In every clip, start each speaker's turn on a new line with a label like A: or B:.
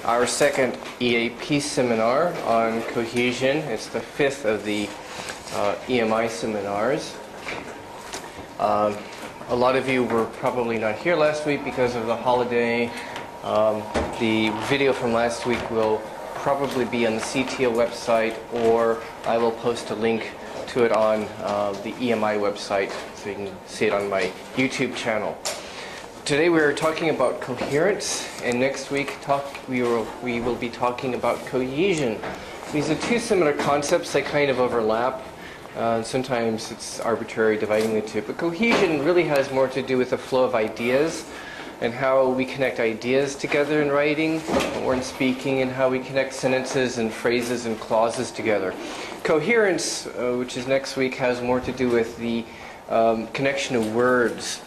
A: our second EAP seminar on Cohesion. It's the fifth of the EMI seminars. A lot of you were probably not here last week because of the holiday. The video from last week will probably be on the CTO website, or I will post a link to it on the EMI website so you can see it on my YouTube channel. Today we are talking about coherence, and next week we will be talking about cohesion. These are two similar concepts that kind of overlap. Sometimes it's arbitrary dividing the two, but cohesion really has more to do with the flow of ideas and how we connect ideas together in writing or in speaking, and how we connect sentences and phrases and clauses together. Coherence, which is next week, has more to do with the connection of words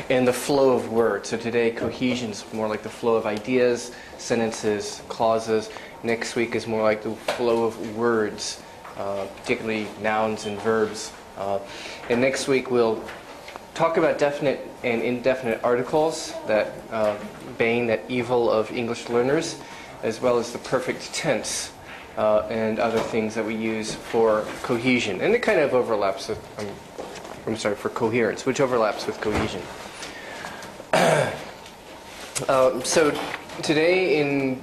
A: and the flow of words. So today, cohesion is more like the flow of ideas, sentences, clauses. Next week is more like the flow of words, particularly nouns and verbs. And next week we'll talk about definite and indefinite articles, that bane, that evil of English learners, as well as the perfect tense and other things that we use for cohesion. And it kind of overlaps with, for coherence, which overlaps with cohesion. So today, in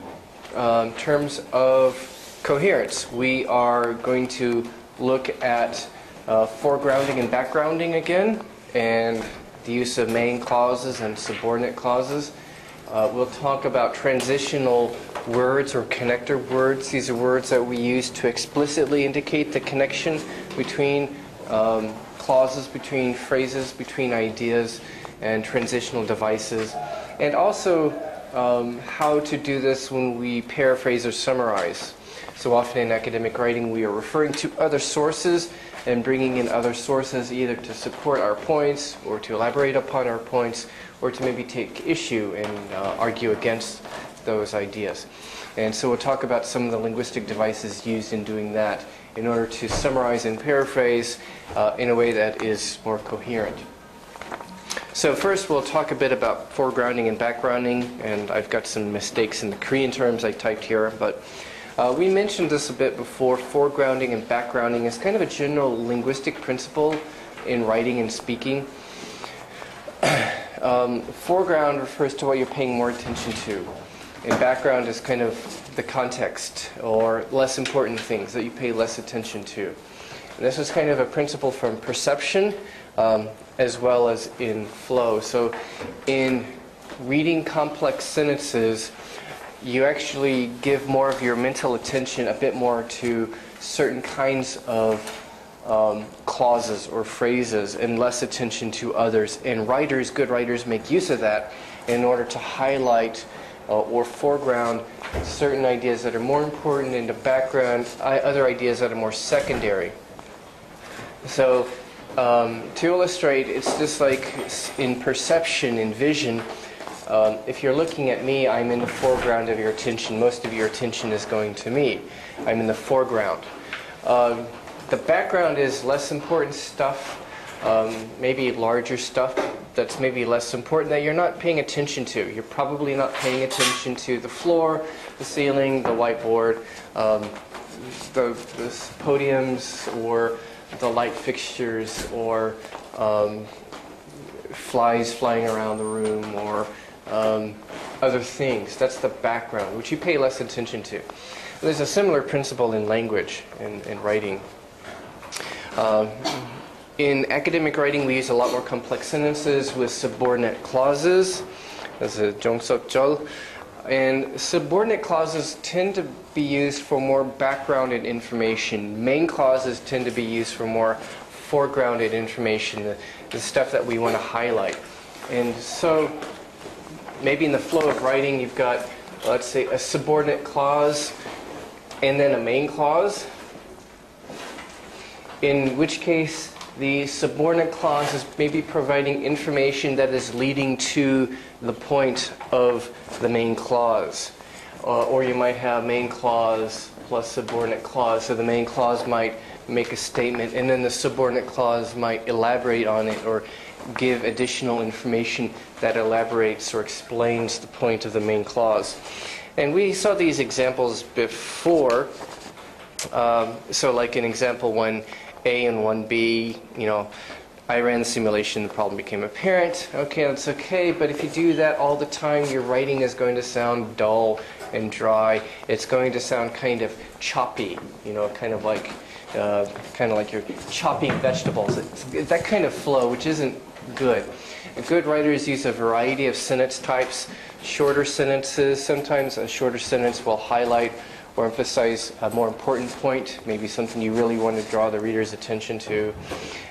A: terms of coherence, we are going to look at foregrounding and backgrounding again, and the use of main clauses and subordinate clauses. We'll talk about transitional words or connector words. These are words that we use to explicitly indicate the connection between clauses, between phrases, between ideas, and transitional devices. And also how to do this when we paraphrase or summarize. So often in academic writing we are referring to other sources and bringing in other sources either to support our points or to elaborate upon our points, or to maybe take issue and argue against those ideas. And so we'll talk about some of the linguistic devices used in doing that in order to summarize and paraphrase in a way that is more coherent. So first we'll talk a bit about foregrounding and backgrounding, and I've got some mistakes in the Korean terms I typed here, but we mentioned this a bit before. Foregrounding and backgrounding is kind of a general linguistic principle in writing and speaking. Foreground refers to what you're paying more attention to, and background is kind of the context or less important things that you pay less attention to. And this is kind of a principle from perception as well as in flow. So in reading complex sentences, you actually give more of your mental attention a bit more to certain kinds of clauses or phrases and less attention to others. And writers, good writers, make use of that in order to highlight or foreground certain ideas that are more important, and to background other ideas that are more secondary. So to illustrate, it's just like in perception, in vision. If you're looking at me, I'm in the foreground of your attention. Most of your attention is going to me. I'm in the foreground. The background is less important stuff, maybe larger stuff that's maybe less important that you're not paying attention to. You're probably not paying attention to the floor, the ceiling, the whiteboard, the podiums, or the light fixtures, or flies flying around the room, or other things. That's the background, which you pay less attention to. There's a similar principle in language and writing. In academic writing, we use a lot more complex sentences with subordinate clauses. That's a 정석절. And subordinate clauses tend to be used for more backgrounded information. Main clauses tend to be used for more foregrounded information, the stuff that we want to highlight. And so maybe in the flow of writing, you've got, let's say, a subordinate clause and then a main clause, in which case the subordinate clause is maybe providing information that is leading to the point of the main clause. Or you might have main clause plus subordinate clause. So the main clause might make a statement, and then the subordinate clause might elaborate on it or give additional information that elaborates or explains the point of the main clause. And we saw these examples before. So like in example 1A and 1B, I ran the simulation, the problem became apparent. Okay, that's okay, but if you do that all the time, your writing is going to sound dull and dry. It's going to sound kind of choppy, kind of like you're chopping vegetables. It's that kind of flow, which isn't good. Good writers use a variety of sentence types, shorter sentences. Sometimes a shorter sentence will highlight or emphasize a more important point, maybe something you really want to draw the reader's attention to.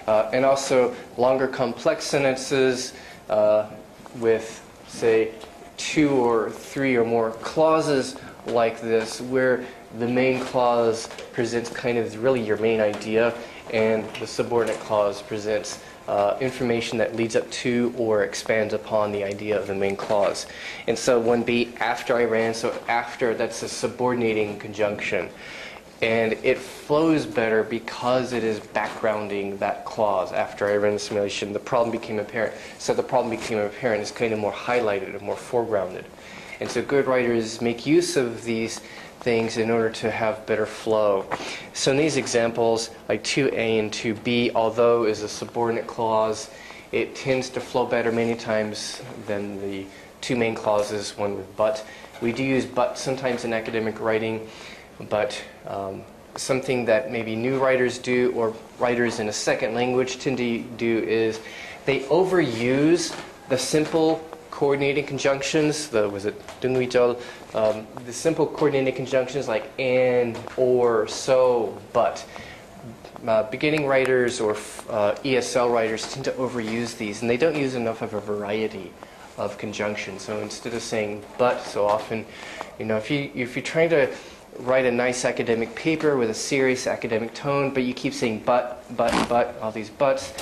A: And also longer complex sentences with, say, 2 or 3 or more clauses like this, where the main clause presents kind of really your main idea, and the subordinate clause presents information that leads up to or expands upon the idea of the main clause. And so 1B, after I ran, so after, that's a subordinating conjunction. And it flows better because it is backgrounding that clause. After I ran the simulation, the problem became apparent. So the problem became apparent is kind of more highlighted and more foregrounded. And so good writers make use of these things in order to have better flow. So in these examples, like 2A and 2B, although is a subordinate clause, it tends to flow better many times than the 2 main clauses, one with but. We do use but sometimes in academic writing, but something that maybe new writers do or writers in a second language tend to do is they overuse the simple coordinating conjunctions, the simple coordinating conjunctions like and, or, so, but. Beginning writers or ESL writers tend to overuse these, and they don't use enough of a variety of conjunctions. So instead of saying but so often, if you're trying to write a nice academic paper with a serious academic tone, but you keep saying but, all these buts,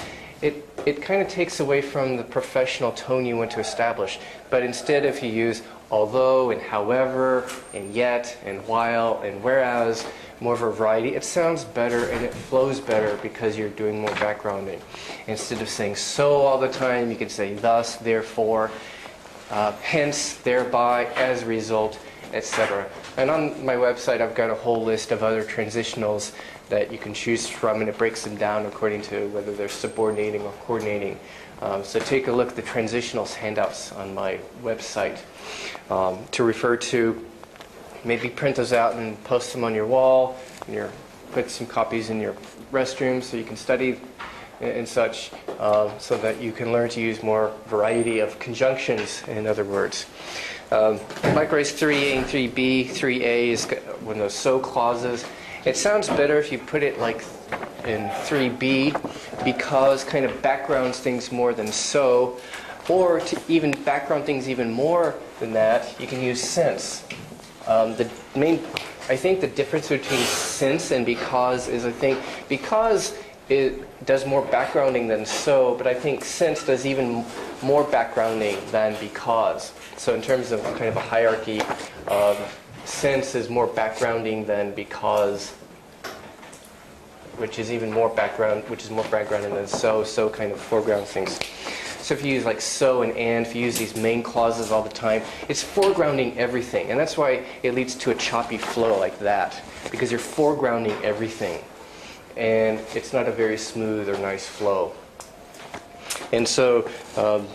A: it kind of takes away from the professional tone you want to establish. But instead, if you use although and however and yet and while and whereas, more of a variety, it sounds better and it flows better because you're doing more backgrounding. Instead of saying so all the time, you can say thus, therefore, hence, thereby, as a result, etc. And on my website, I've got a whole list of other transitionals that you can choose from, and it breaks them down according to whether they're subordinating or coordinating. So take a look at the transitionals handouts on my website to refer to. Maybe print those out and post them on your wall, and put some copies in your restroom so you can study and such, so that you can learn to use more variety of conjunctions, in other words. Likewise, 3A and 3B. 3A is one of those so clauses. It sounds better if you put it like in 3B, because kind of backgrounds things more than so, or to even background things even more than that, you can use since. I think the difference between since and because is, I think because it does more backgrounding than so, but I think since does even more backgrounding than because. So in terms of kind of a hierarchy, since is more backgrounding than because, which is even more background, which is more backgrounding than so. So kind of foregrounds things. So if you use like so and, if you use these main clauses all the time, it's foregrounding everything. And that's why it leads to a choppy flow like that, because you're foregrounding everything. And it's not a very smooth or nice flow. And so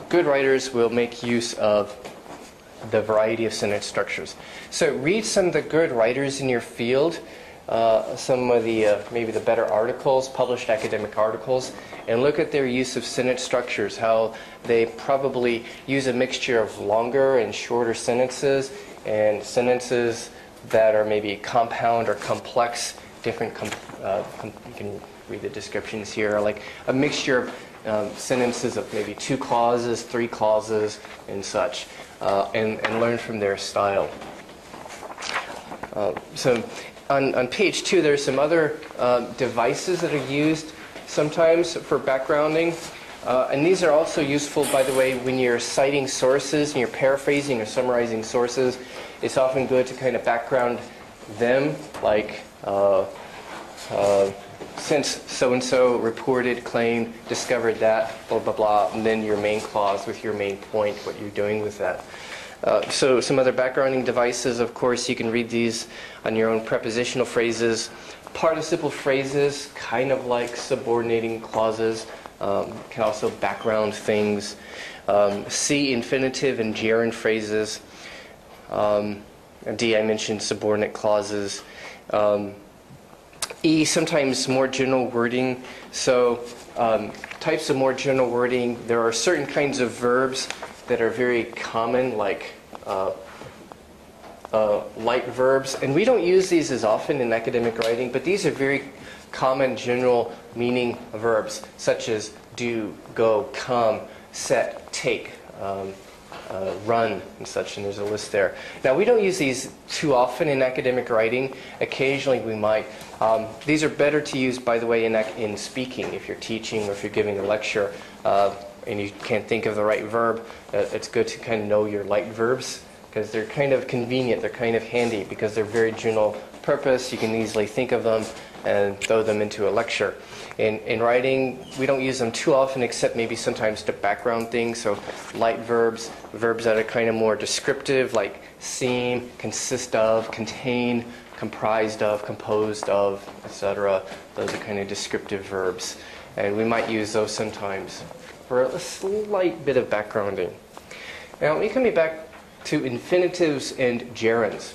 A: good writers will make use of the variety of sentence structures. So read some of the good writers in your field, some of the maybe the better articles, published academic articles, and look at their use of sentence structures, how they probably use a mixture of longer and shorter sentences, and sentences that are maybe compound or complex, different, you can read the descriptions here, like a mixture of sentences of maybe 2 clauses, 3 clauses, and such, and learn from their style. So on page 2, there's some other devices that are used sometimes for backgrounding. And these are also useful, by the way, when you're citing sources and you're paraphrasing or summarizing sources. It's often good to kind of background them, like since so-and-so reported, claimed, discovered that, blah, blah, blah, and then your main clause with your main point, what you're doing with that. So some other backgrounding devices, of course, you can read these on your own. Prepositional phrases, participle phrases, kind of like subordinating clauses, can also background things. C, infinitive and gerund phrases. D, I mentioned subordinate clauses. E, sometimes more general wording. So types of more general wording, there are certain kinds of verbs that are very common, like light verbs. And we don't use these as often in academic writing, but these are very common general meaning verbs, such as do, go, come, set, take, run, and such, and there's a list there. Now, we don't use these too often in academic writing. Occasionally we might. These are better to use, by the way, in speaking. If you're teaching or if you're giving a lecture and you can't think of the right verb, it's good to kind of know your light verbs, because they're kind of convenient, they're kind of handy, because they're very general purpose. You can easily think of them and throw them into a lecture. In writing, we don't use them too often, except maybe sometimes to background things. So light verbs, verbs that are kind of more descriptive, like seem, consist of, contain, comprised of, composed of, etc. Those are kind of descriptive verbs. And we might use those sometimes for a slight bit of backgrounding. Now, we come back to infinitives and gerunds.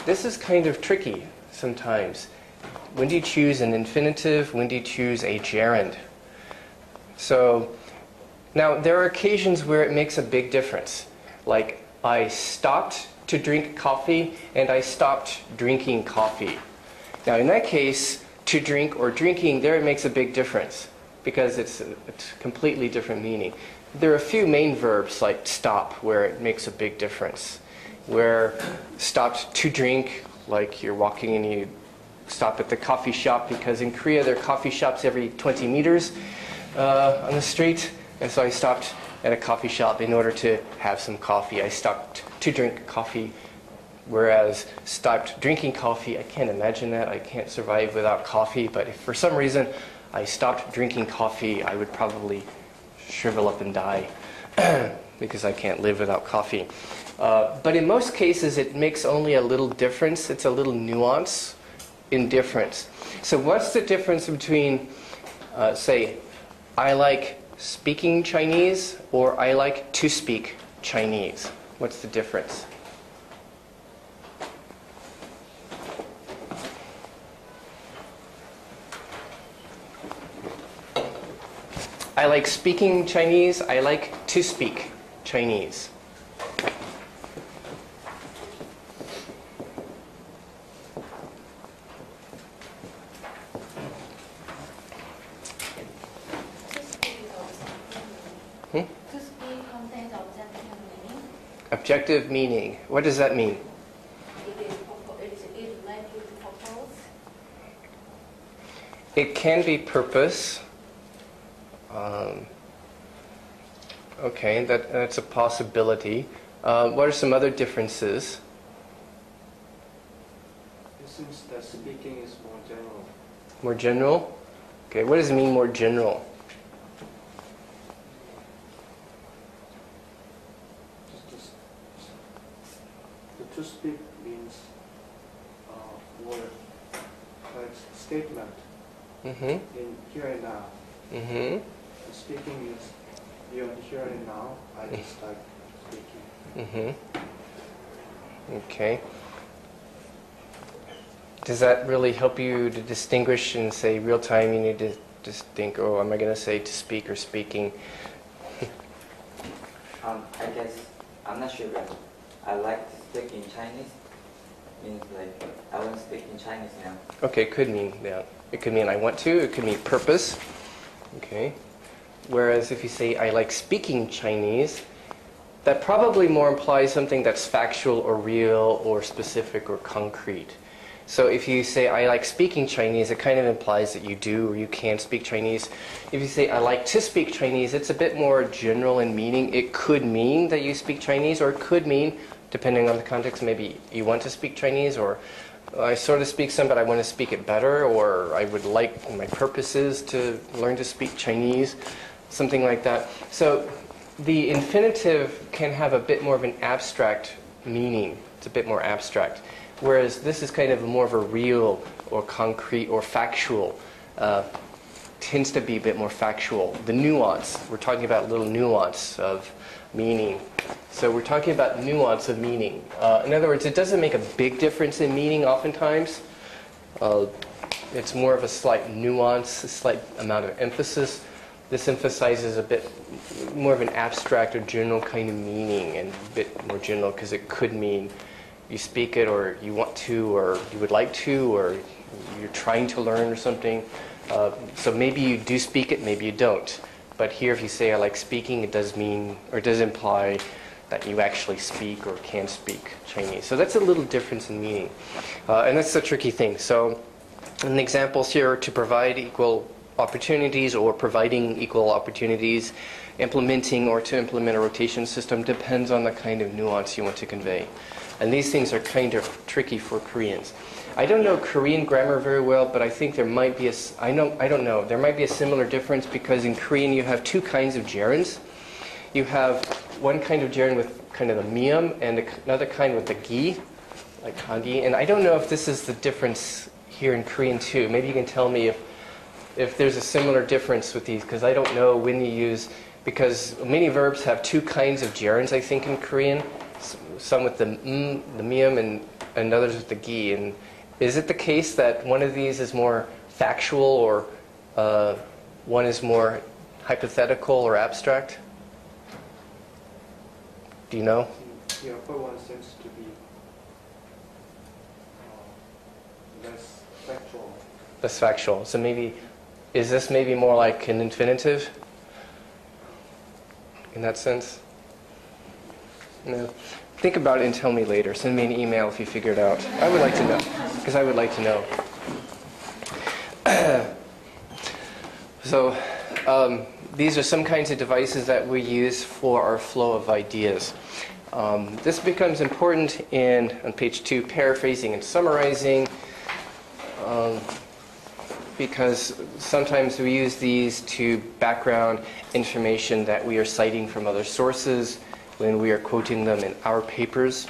A: This is kind of tricky sometimes. When do you choose an infinitive? When do you choose a gerund? So, now there are occasions where it makes a big difference. Like, I stopped to drink coffee and I stopped drinking coffee. Now in that case, to drink or drinking, there it makes a big difference, because it's a completely different meaning. There are a few main verbs like stop where it makes a big difference. Where stopped to drink, like you're walking and you stop at the coffee shop, because in Korea there are coffee shops every 20 meters on the street. And so I stopped at a coffee shop in order to have some coffee. I stopped to drink coffee. Whereas stopped drinking coffee, I can't imagine that. I can't survive without coffee. But if for some reason I stopped drinking coffee, I would probably shrivel up and die because I can't live without coffee. But in most cases, it makes only a little difference. It's a little nuance in difference. So what's the difference between, say, I like speaking Chinese or I like to speak Chinese? What's the difference? I like speaking Chinese. I like to speak Chinese.
B: To speak contains objective meaning.
A: Objective meaning. What does that mean?
B: It's related to purpose.
A: It can be purpose. Okay, that's a possibility. What are some other differences?
C: It seems that speaking is more general.
A: More general? Okay, what does it mean more general?
C: The to speak means word, like statement in here and now.
A: Mm-hmm.
C: The speaking is beyond here and now. I just like speaking.
A: Mm-hmm. Okay. Does that really help you to distinguish and say real time? You need to just think, oh, am I going to say to speak or speaking?
D: I guess, I'm not sure, but I like to speak in Chinese. Means like, I want to speak in Chinese now.
A: Okay, it could mean, yeah. It could mean I want to. It could mean purpose. Okay. Whereas if you say, I like speaking Chinese, that probably more implies something that's factual or real or specific or concrete. So if you say, I like speaking Chinese, it kind of implies that you do or you can speak Chinese. If you say, I like to speak Chinese, it's a bit more general in meaning. It could mean that you speak Chinese, or it could mean, depending on the context, maybe you want to speak Chinese, or I sort of speak some, but I want to speak it better, or I would like, my purpose is to learn to speak Chinese, something like that. So the infinitive can have a bit more of an abstract meaning. It's a bit more abstract. Whereas this is kind of more of a real or concrete or factual, tends to be a bit more factual. The nuance, we're talking about a little nuance of meaning. So we're talking about nuance of meaning. In other words, it doesn't make a big difference in meaning oftentimes. It's more of a slight nuance, a slight amount of emphasis. This emphasizes a bit more of an abstract or general kind of meaning, and a bit more general because it could mean you speak it, or you want to, or you would like to, or you're trying to learn or something. So maybe you do speak it, maybe you don't. But here if you say I like speaking, it does mean, or it does imply that you actually speak or can speak Chinese. So that's a little difference in meaning. And that's the tricky thing. So an examples here are to provide equal opportunities or providing equal opportunities, implementing or to implement a rotation system depends on the kind of nuance you want to convey. And these things are kind of tricky for Koreans. I don't know Korean grammar very well, but I think there might be I don't know, there might be a similar difference because in Korean you have two kinds of gerunds. You have one kind of gerund with kind of the mium and another kind with the gi, like hagi. And I don't know if this is the difference here in Korean too. Maybe you can tell me if there's a similar difference with these, because I don't know when you use, because many verbs have two kinds of gerunds, I think, in Korean. Some with the mium and others with the gi. And is it the case that one of these is more factual or one is more hypothetical or abstract? Do you know?
C: The upper one seems to be less factual.
A: Less factual. So maybe, is this maybe more like an infinitive in that sense? No. Think about it and tell me later. Send me an email if you figure it out. I would like to know, because I would like to know. So these are some kinds of devices that we use for our flow of ideas. This becomes important on page 2, paraphrasing and summarizing, because sometimes we use these to background information that we are citing from other sources when we are quoting them in our papers.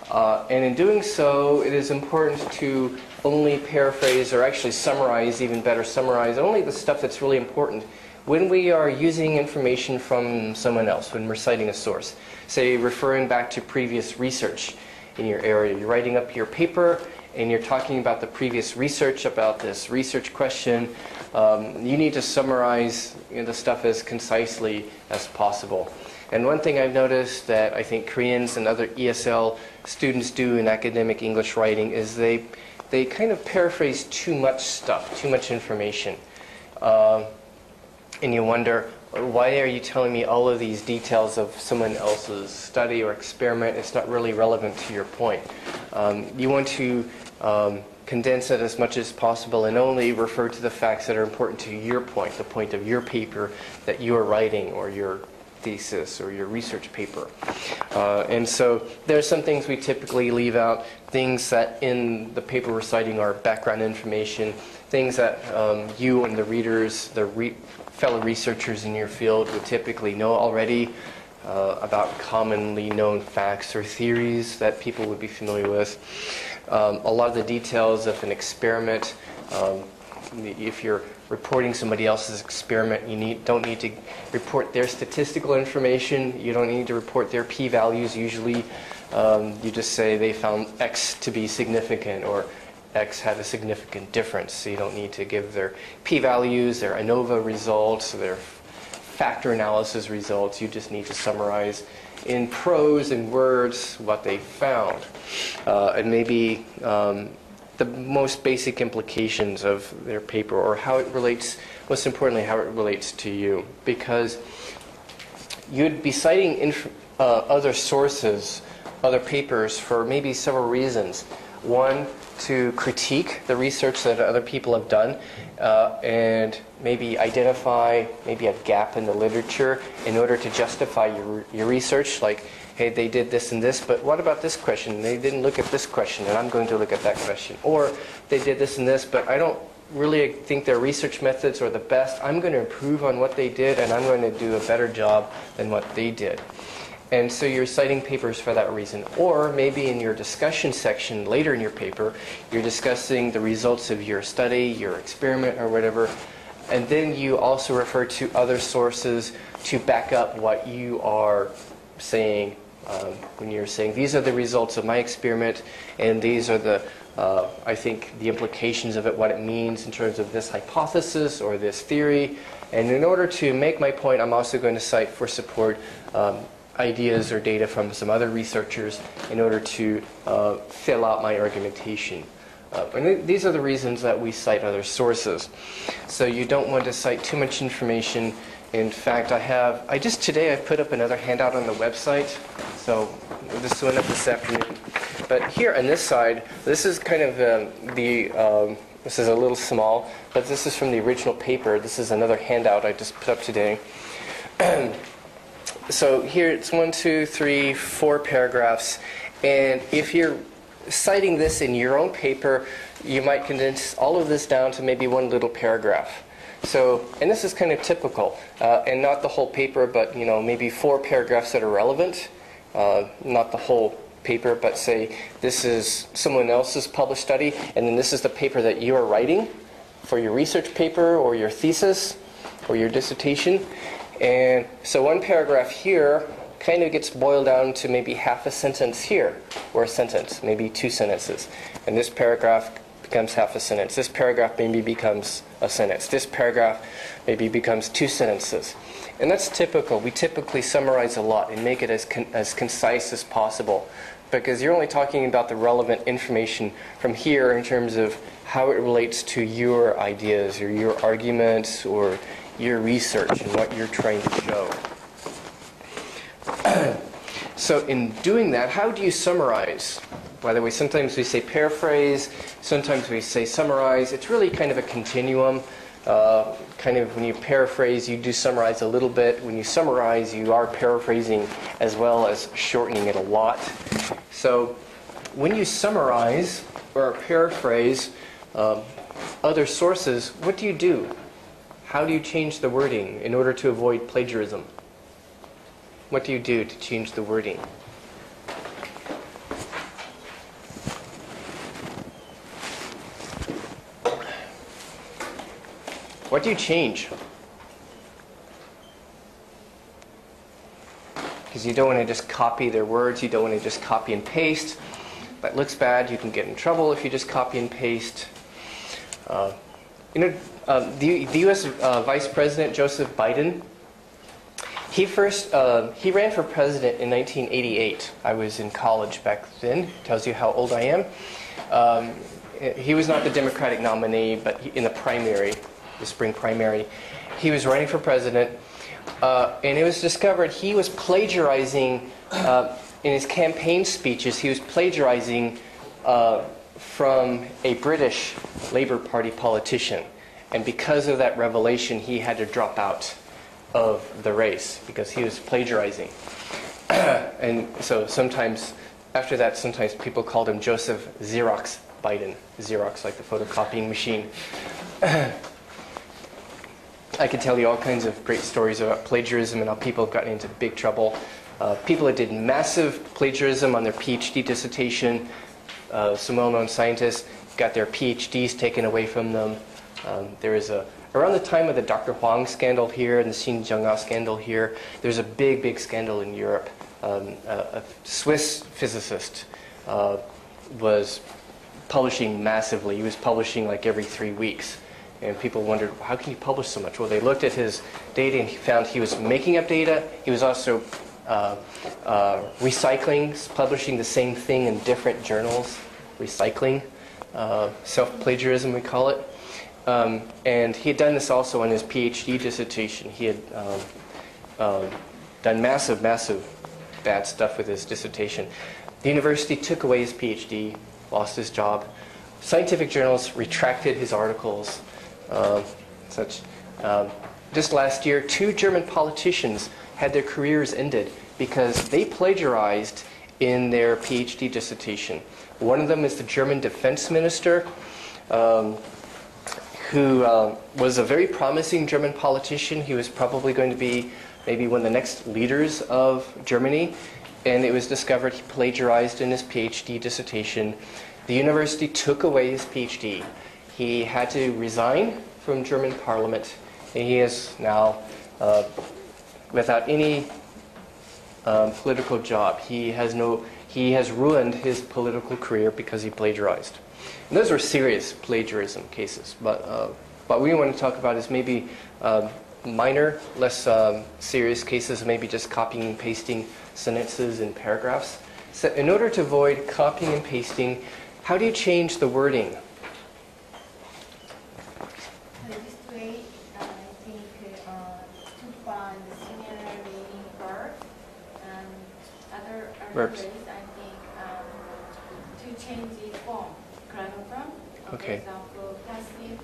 A: And in doing so, it is important to only paraphrase, or actually summarize, even better, summarize only the stuff that's really important when we are using information from someone else, when we're citing a source. Say, referring back to previous research in your area. You're writing up your paper, and you're talking about the previous research about this research question. You need to summarize the stuff as concisely as possible. And one thing I've noticed that I think Koreans and other ESL students do in academic English writing is they kind of paraphrase too much stuff, too much information. And you wonder, why are you telling me all of these details of someone else's study or experiment? It's not really relevant to your point. You want to condense it as much as possible and only refer to the facts that are important to your point, the point of your paper that you are writing, or your thesis or your research paper. And so there's some things we typically leave out, things that in the paper we're citing are background information, things that you and the readers, fellow researchers in your field would typically know already about commonly known facts or theories that people would be familiar with. A lot of the details of an experiment, if you're reporting somebody else's experiment, don't need to report their statistical information. You don't need to report their p-values usually. You just say they found X to be significant, or X had a significant difference. So you don't need to give their p-values, their ANOVA results, their factor analysis results. You just need to summarize in prose and words what they found. And maybe the most basic implications of their paper, or how it relates, most importantly, how it relates to you. Because you'd be citing other sources, other papers for maybe several reasons. One, to critique the research that other people have done and maybe identify maybe a gap in the literature in order to justify your research. Like, hey, they did this and this, but what about this question? They didn't look at this question, and I'm going to look at that question. Or they did this and this, but I don't really think their research methods are the best. I'm going to improve on what they did, and I'm going to do a better job than what they did. And so you're citing papers for that reason. Or maybe in your discussion section later in your paper, you're discussing the results of your study, your experiment, or whatever. And then you also refer to other sources to back up what you are saying when you're saying, these are the results of my experiment, and these are the, I think, the implications of it, what it means in terms of this hypothesis or this theory. And in order to make my point, I'm also going to cite for support ideas or data from some other researchers in order to fill out my argumentation. And these are the reasons that we cite other sources. So you don't want to cite too much information. In fact, today I put up another handout on the website. So this went up this afternoon. But here on this side, this is kind of this is a little small, but this is from the original paper. This is another handout I just put up today. So here it's 1, 2, 3, 4 paragraphs. And if you're citing this in your own paper, you might condense all of this down to maybe one little paragraph. So, and this is kind of typical, and not the whole paper, but maybe 4 paragraphs that are relevant. Not the whole paper, but say this is someone else's published study, and then this is the paper that you are writing for your research paper or your thesis or your dissertation. And so one paragraph here kind of gets boiled down to maybe half a sentence here, or a sentence, maybe 2 sentences. And this paragraph becomes half a sentence. This paragraph maybe becomes a sentence. This paragraph maybe becomes 2 sentences. And that's typical. We typically summarize a lot and make it as concise as possible, because you're only talking about the relevant information from here in terms of how it relates to your ideas or your arguments or your research and what you're trying to show. So in doing that, how do you summarize? By the way, sometimes we say paraphrase, sometimes we say summarize. It's really kind of a continuum. Kind of when you paraphrase, you do summarize a little bit. When you summarize, you are paraphrasing as well as shortening it a lot. So when you summarize or paraphrase other sources, what do you do? How do you change the wording in order to avoid plagiarism? What do you do to change the wording? What do you change? Because you don't want to just copy their words, you don't want to just copy and paste. That looks bad, you can get in trouble if you just copy and paste. The U.S. Vice President Joseph Biden, he ran for president in 1988. I was in college back then. Tells you how old I am. He was not the Democratic nominee, but in the primary, the spring primary, he was running for president. And it was discovered he was plagiarizing in his campaign speeches. He was plagiarizing from a British Labour Party politician. And because of that revelation, he had to drop out of the race because he was plagiarizing. And so sometimes, after that, sometimes people called him Joseph Xerox Biden. Xerox, like the photocopying machine. I could tell you all kinds of great stories about plagiarism and how people have gotten into big trouble. People that did massive plagiarism on their PhD dissertation, some well-known scientists got their PhDs taken away from them. There is around the time of the Dr. Huang scandal here and the Xin Zhengao scandal here, there's a big, big scandal in Europe. A Swiss physicist was publishing massively. He was publishing like every 3 weeks. And people wondered, how can you publish so much? Well, they looked at his data and he found he was making up data. He was also recycling, publishing the same thing in different journals. Recycling, self-plagiarism we call it. And he had done this also on his PhD dissertation. He had done massive, massive bad stuff with his dissertation. The university took away his PhD, lost his job. Scientific journals retracted his articles. Such. Just last year, 2 German politicians had their careers ended because they plagiarized in their PhD dissertation. One of them is the German defense minister, who was a very promising German politician. He was probably going to be maybe one of the next leaders of Germany. And it was discovered he plagiarized in his PhD dissertation. The university took away his PhD. He had to resign from German parliament. And he is now without any political job. He has ruined his political career because he plagiarized. And those were serious plagiarism cases. But what we want to talk about is maybe minor, less serious cases, maybe just copying and pasting sentences and paragraphs. So in order to avoid copying and pasting, how do you change the wording?
B: This way, I think to find similar meaning verb and other
A: Verbs.
B: ways, I think to change the form, grammar form.
A: Okay.
B: For example, passive,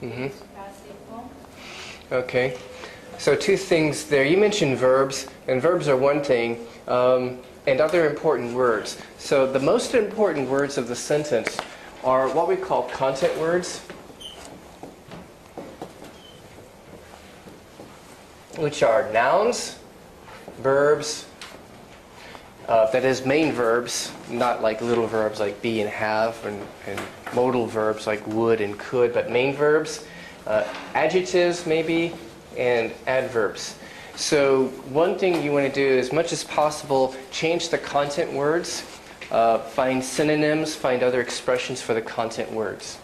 A: Mm-hmm.
B: passive form.
A: Okay. So 2 things there. You mentioned verbs, and verbs are one thing, and other important words. So the most important words of the sentence are what we call content words, which are nouns, verbs, that is main verbs, not like little verbs like be and have, and modal verbs like would and could, but main verbs, adjectives maybe, and adverbs. So one thing you want to do, as much as possible, change the content words, find synonyms, find other expressions for the content words.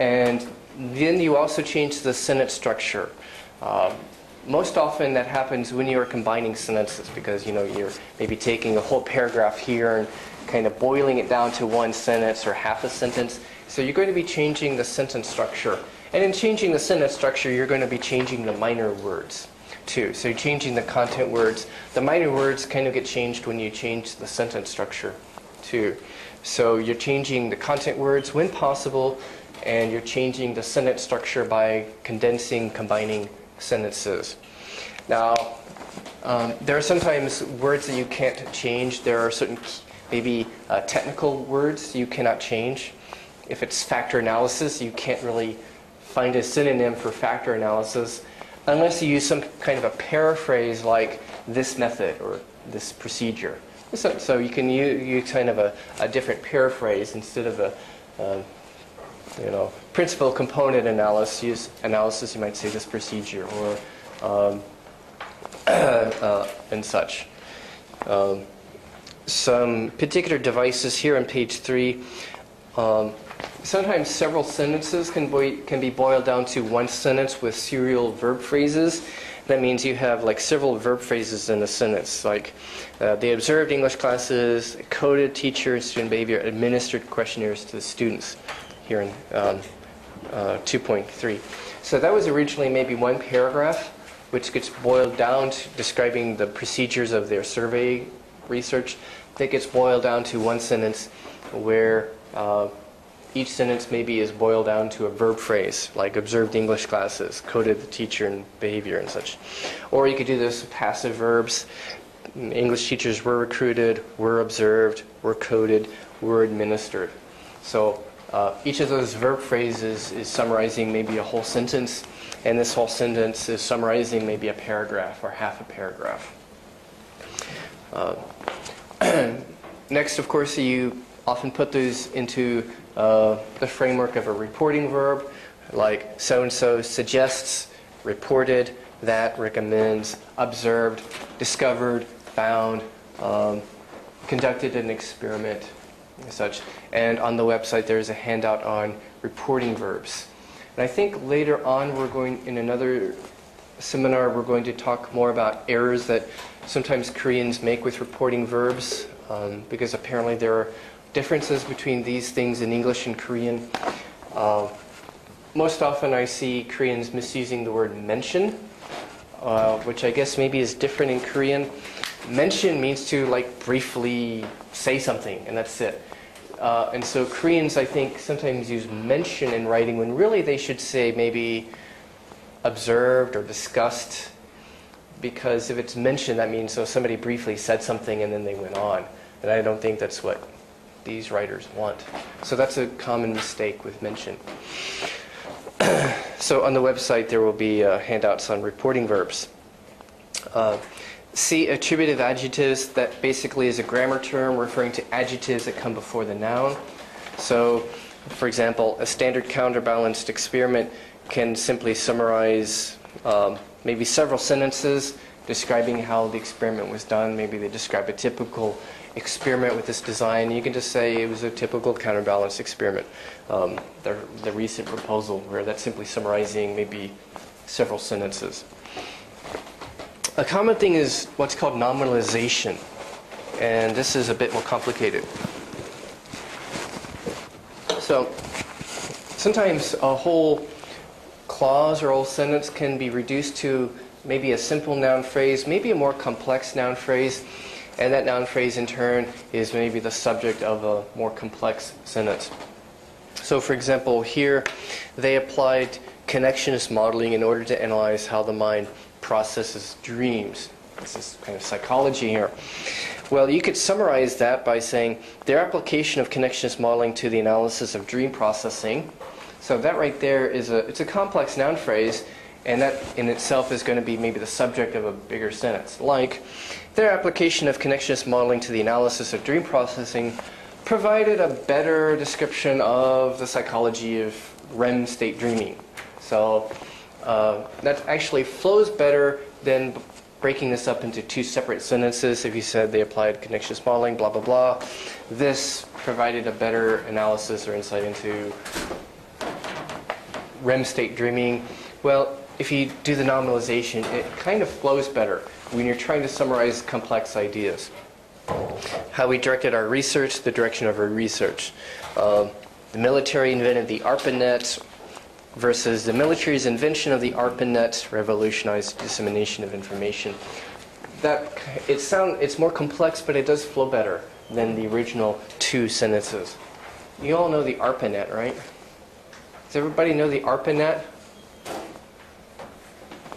A: And then you also change the sentence structure. Most often that happens when you are combining sentences, because you're maybe taking a whole paragraph here and kind of boiling it down to one sentence or half a sentence. So you're going to be changing the sentence structure. And in changing the sentence structure, you're going to be changing the minor words too. So you're changing the content words. The minor words kind of get changed when you change the sentence structure too. So you're changing the content words when possible, and you're changing the sentence structure by condensing, combining sentences. Now, there are sometimes words that you can't change. There are certain maybe technical words you cannot change. If it's factor analysis, you can't really find a synonym for factor analysis unless you use some kind of a paraphrase like this method or this procedure. So you can use kind of a different paraphrase instead of a principal component analysis. You might say this procedure or and such. Some particular devices here on page 3. Sometimes several sentences can be boiled down to one sentence with serial verb phrases. That means you have like several verb phrases in a sentence, like they observed English classes, coded teacher and student behavior, administered questionnaires to the students here in 2.3. So that was originally maybe one paragraph, which gets boiled down to describing the procedures of their survey research. That gets boiled down to one sentence where each sentence maybe is boiled down to a verb phrase, like observed English classes, coded the teacher and behavior and such. Or you could do this with passive verbs. English teachers were recruited, were observed, were coded, were administered. So each of those verb phrases is summarizing maybe a whole sentence, and this whole sentence is summarizing maybe a paragraph or half a paragraph. Next, of course, you often put those into the framework of a reporting verb, like so-and-so suggests, reported, that recommends, observed, discovered, found, conducted an experiment, and such. And on the website there's a handout on reporting verbs. And I think later on in another seminar we're going to talk more about errors that sometimes Koreans make with reporting verbs, because apparently there are differences between these things in English and Korean. Most often I see Koreans misusing the word mention, which I guess maybe is different in Korean. mention means to like briefly say something, and that's it. And so Koreans, I think, sometimes use mention in writing when really they should say maybe observed or discussed. Because if it's mentioned, that means so somebody briefly said something and then they went on. And I don't think that's what these writers want. So that's a common mistake with mention. So on the website there will be handouts on reporting verbs. See attributive adjectives. That basically is a grammar term referring to adjectives that come before the noun. So, for example, a standard counterbalanced experiment can simply summarize maybe several sentences describing how the experiment was done. Maybe they describe a typical experiment with this design. You can just say it was a typical counterbalanced experiment. The recent proposal, where that's simply summarizing maybe several sentences. A common thing is what's called nominalization, and this is a bit more complicated. So sometimes a whole clause or whole sentence can be reduced to maybe a simple noun phrase, maybe a more complex noun phrase, and that noun phrase in turn is maybe the subject of a more complex sentence. So for example, here they applied connectionist modeling in order to analyze how the mind processes dreams. This is kind of psychology here. Well, you could summarize that by saying their application of connectionist modeling to the analysis of dream processing. So that right there is it's a complex noun phrase, and that in itself is going to be maybe the subject of a bigger sentence. Like, their application of connectionist modeling to the analysis of dream processing provided a better description of the psychology of REM state dreaming. So that actually flows better than breaking this up into two separate sentences. If you said they applied connectionist modeling, blah, blah, blah, this provided a better analysis or insight into REM state dreaming. Well, if you do the nominalization, it kind of flows better when you're trying to summarize complex ideas. How we directed our research, the direction of our research. The military invented the Arpanet versus the military's invention of the Arpanet revolutionized dissemination of information. It's more complex, but it does flow better than the original two sentences. You all know the Arpanet, right? Does everybody know the Arpanet?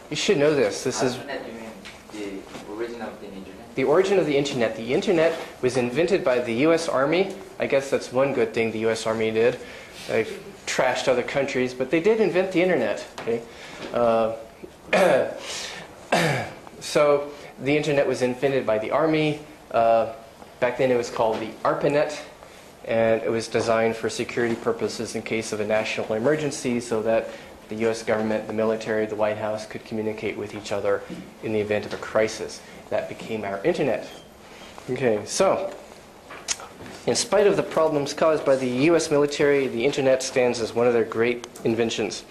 A: You should know this. This is
D: Arpanet, you mean the origin of the internet?
A: the origin of the internet. The internet was invented by the U.S. Army. I guess that's one good thing the U.S. Army did. They've trashed other countries, but they did invent the internet. Okay? So the internet was invented by the Army. Back then it was called the Arpanet, and it was designed for security purposes in case of a national emergency, so that the U.S. government, the military, the White House could communicate with each other in the event of a crisis. That became our internet. Okay, so in spite of the problems caused by the U.S. military, the internet stands as one of their great inventions.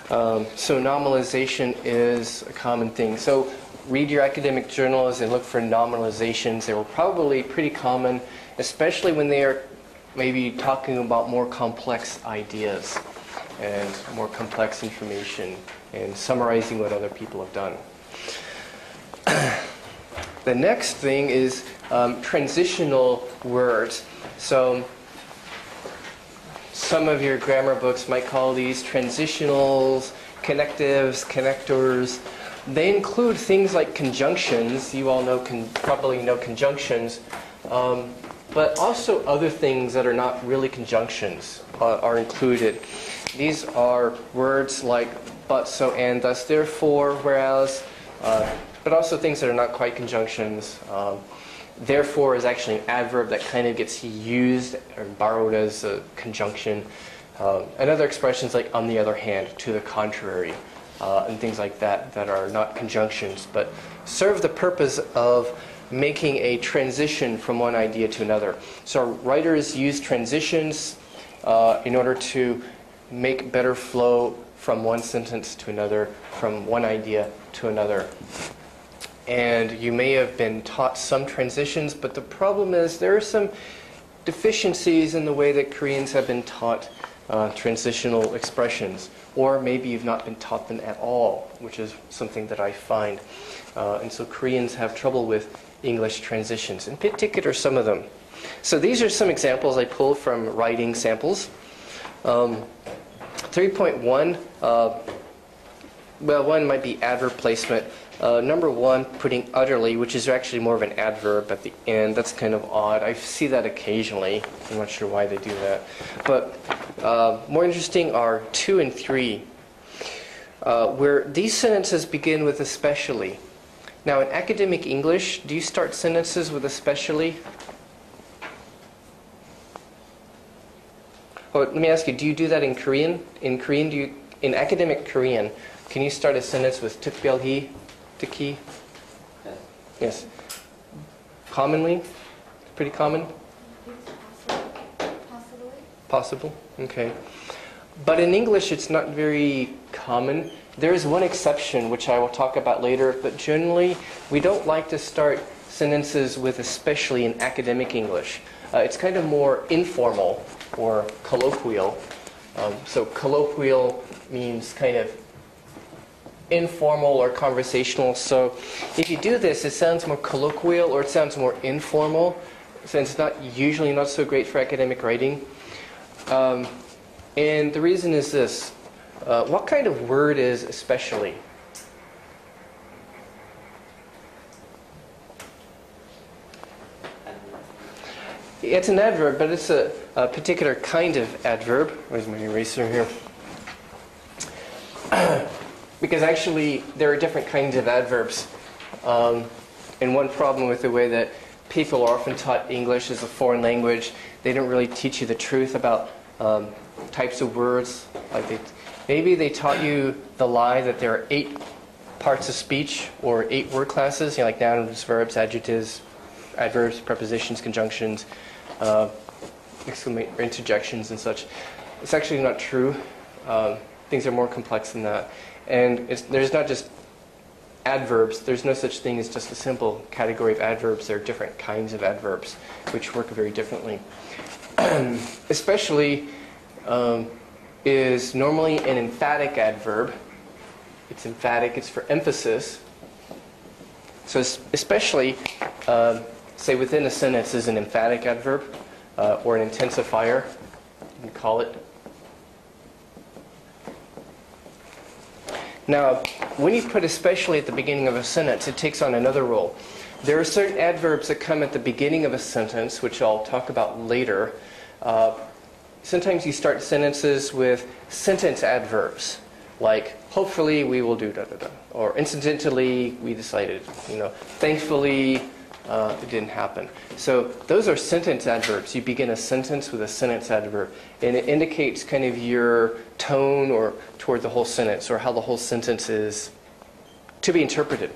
A: So nominalization is a common thing. So read your academic journals and look for nominalizations. They were probably pretty common, especially when they are maybe talking about more complex ideas and more complex information and summarizing what other people have done. The next thing is transitional words. So some of your grammar books might call these transitionals, connectives, connectors. They include things like conjunctions. You all know probably know conjunctions. But also other things that are not really conjunctions are included. These are words like but, so, and, thus, therefore, whereas, but also things that are not quite conjunctions. Therefore is actually an adverb that kind of gets used or borrowed as a conjunction. And other expressions like on the other hand, to the contrary, and things like that that are not conjunctions, but serve the purpose of making a transition from one idea to another. So writers use transitions in order to make better flow from one sentence to another, from one idea to another. And you may have been taught some transitions, but the problem is there are some deficiencies in the way that Koreans have been taught transitional expressions. Or maybe you've not been taught them at all, which is something that I find. And so Koreans have trouble with English transitions, in particular some of them. So these are some examples I pulled from writing samples. 3.1, well, one might be adverb placement. Number 1, putting utterly, which is actually more of an adverb at the end. That's kind of odd. I see that occasionally. I'm not sure why they do that. But more interesting are 2 and 3, where these sentences begin with especially. Now, in academic English, do you start sentences with especially? Oh, let me ask you, do you do that in Korean? In Korean, in academic Korean, can you start a sentence with 특별히, 특히? Yes. Commonly? Pretty common?
B: Possibly.
A: Possible? Okay. But in English, it's not very common. There is one exception, which I will talk about later, but generally, we don't like to start sentences with especially in academic English. It's kind of more informal or colloquial. So colloquial means kind of informal or conversational. So if you do this, it sounds more colloquial or it sounds more informal. So it's usually not so great for academic writing. And the reason is this. What kind of word is especially? It's an adverb, but it's a particular kind of adverb. Where's my eraser here? Because actually, there are different kinds of adverbs. And one problem with the way that people are often taught English as a foreign language, they don't really teach you the truth about types of words. Like maybe they taught you the lie that there are 8 parts of speech or 8 word classes, like nouns, verbs, adjectives, adverbs, prepositions, conjunctions, interjections and such. It's actually not true. Things are more complex than that. And there's not just adverbs. There's no such thing as just a simple category of adverbs. There are different kinds of adverbs which work very differently. Especially is normally an emphatic adverb. It's emphatic. It's for emphasis. So especially, say within a sentence is an emphatic adverb or an intensifier, you can call it. Now, when you put especially at the beginning of a sentence, it takes on another role. There are certain adverbs that come at the beginning of a sentence, which I'll talk about later. Sometimes you start sentences with sentence adverbs, like hopefully we will do da-da-da, or incidentally we decided, thankfully it didn't happen. So those are sentence adverbs. You begin a sentence with a sentence adverb, and it indicates kind of your tone or toward the whole sentence, or how the whole sentence is to be interpreted.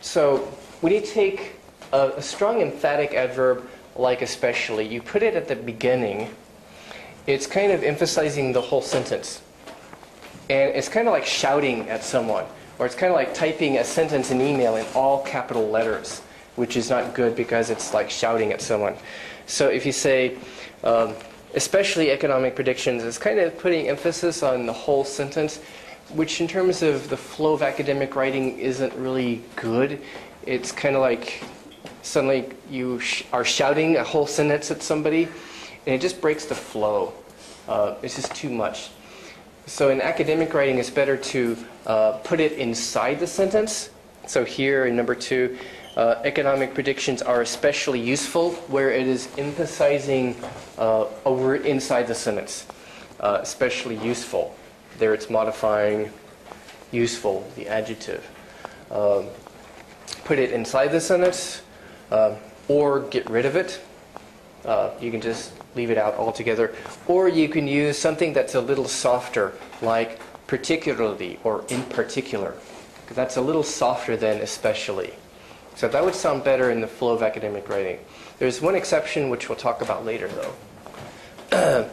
A: So when you take a strong emphatic adverb like especially, you put it at the beginning, it's kind of emphasizing the whole sentence. And it's kind of like shouting at someone, or it's kind of like typing a sentence in email in all capital letters, which is not good because it's like shouting at someone. So if you say, especially economic predictions, it's kind of putting emphasis on the whole sentence, which in terms of the flow of academic writing isn't really good. It's kind of like suddenly you are shouting a whole sentence at somebody, and it just breaks the flow. It's just too much. So in academic writing, it's better to put it inside the sentence. So here in number 2, economic predictions are especially useful where it is emphasizing a word inside the sentence. Especially useful. There it's modifying useful, the adjective. Put it inside the sentence or get rid of it. You can just leave it out altogether. Or you can use something that's a little softer, like particularly or in particular. Because that's a little softer than especially. So that would sound better in the flow of academic writing. There's one exception which we'll talk about later, though.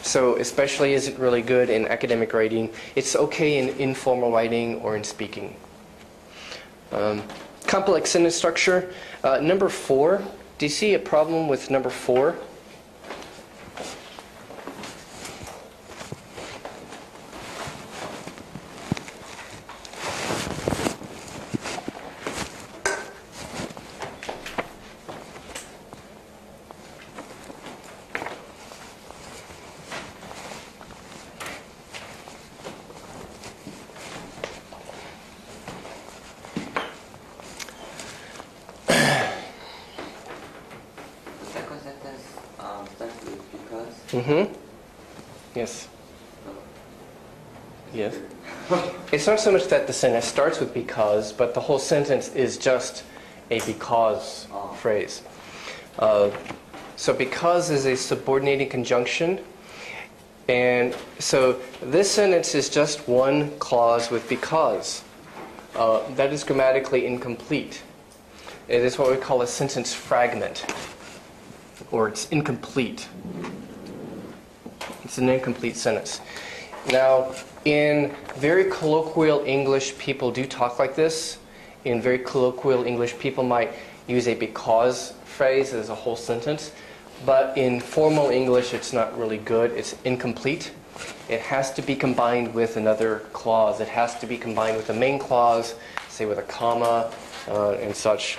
A: So especially isn't really good in academic writing. It's okay in informal writing or in speaking. Complex sentence structure. Number 4. Do you see a problem with number 4? Mm-hmm. Yes. Yes. It's not so much that the sentence starts with because, but the whole sentence is just a because phrase. So because is a subordinating conjunction. And so this sentence is just one clause with because. That is grammatically incomplete. It is what we call a sentence fragment. Or it's incomplete. It's an incomplete sentence. Now, in very colloquial English, people do talk like this. In very colloquial English, people might use a because phrase as a whole sentence. But in formal English, it's not really good. It's incomplete. It has to be combined with another clause. It has to be combined with the main clause, say with a comma and such,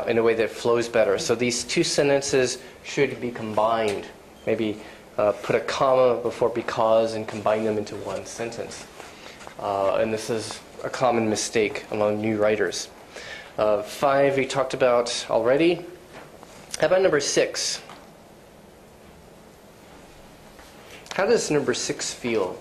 A: in a way that flows better. So these two sentences should be combined. Maybe put a comma before because and combine them into one sentence. And this is a common mistake among new writers. 5 we talked about already. How about number 6? How does number 6 feel?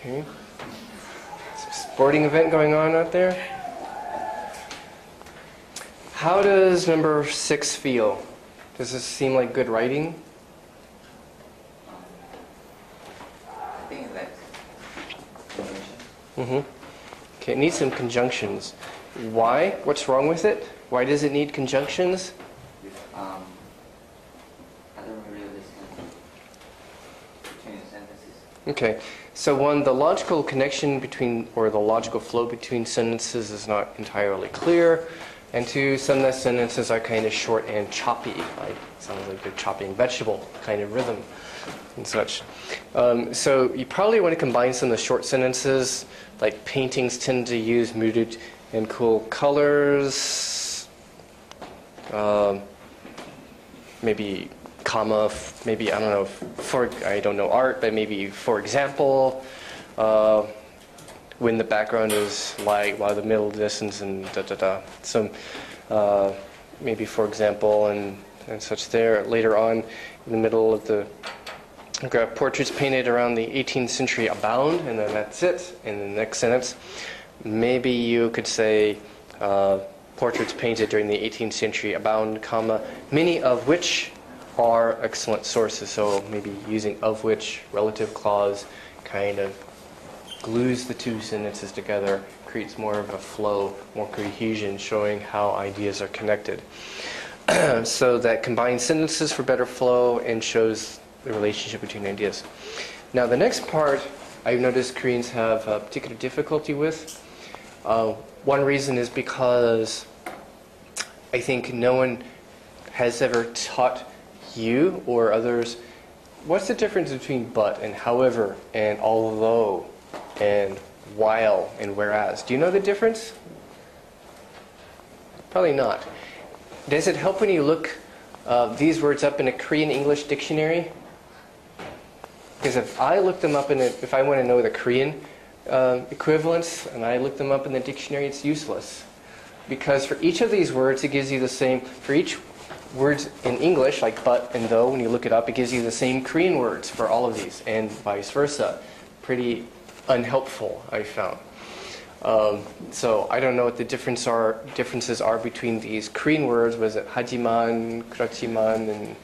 A: Okay. Some sporting event going on out there. How does number 6 feel? Does this seem like good writing?
D: I think it's like conjunction.
A: Mm-hmm. Okay, it needs some conjunctions. Why? What's wrong with it? Why does it need conjunctions?
D: I don't really listen between the sentences.
A: Okay, so one, the logical connection between, or the logical flow between sentences is not entirely clear. And 2, some of the sentences are kind of short and choppy. Like, sounds like they're chopping vegetable kind of rhythm and such. So you probably want to combine some of the short sentences, like paintings tend to use muted and cool colors. Maybe comma, maybe, I don't know, I don't know art, but maybe for example, when the background is light while the middle distance and da-da-da. So maybe for example and such there. Later on in the middle of the graph, portraits painted around the 18th century abound, and then that's it. In the next sentence, maybe you could say portraits painted during the 18th century abound, comma, many of which are excellent sources. So maybe using of which, relative clause, kind of glues the two sentences together, creates more of a flow, more cohesion, showing how ideas are connected. So that combines sentences for better flow and shows the relationship between ideas. Now the next part I've noticed Koreans have a particular difficulty with. One reason is because I think no one has ever taught you or others what's the difference between but and however and although and while and whereas. Do you know the difference? Probably not. Does it help when you look these words up in a Korean English dictionary? Because if I look them up if I want to know the Korean equivalents and I look them up in the dictionary, it's useless. Because for each of these words, it gives you the same, for each words in English, like but and though, when you look it up, it gives you the same Korean words for all of these, and vice versa. Pretty unhelpful, I found. So I don't know what the differences are between these Korean words. Was it 하지만, 그렇지만,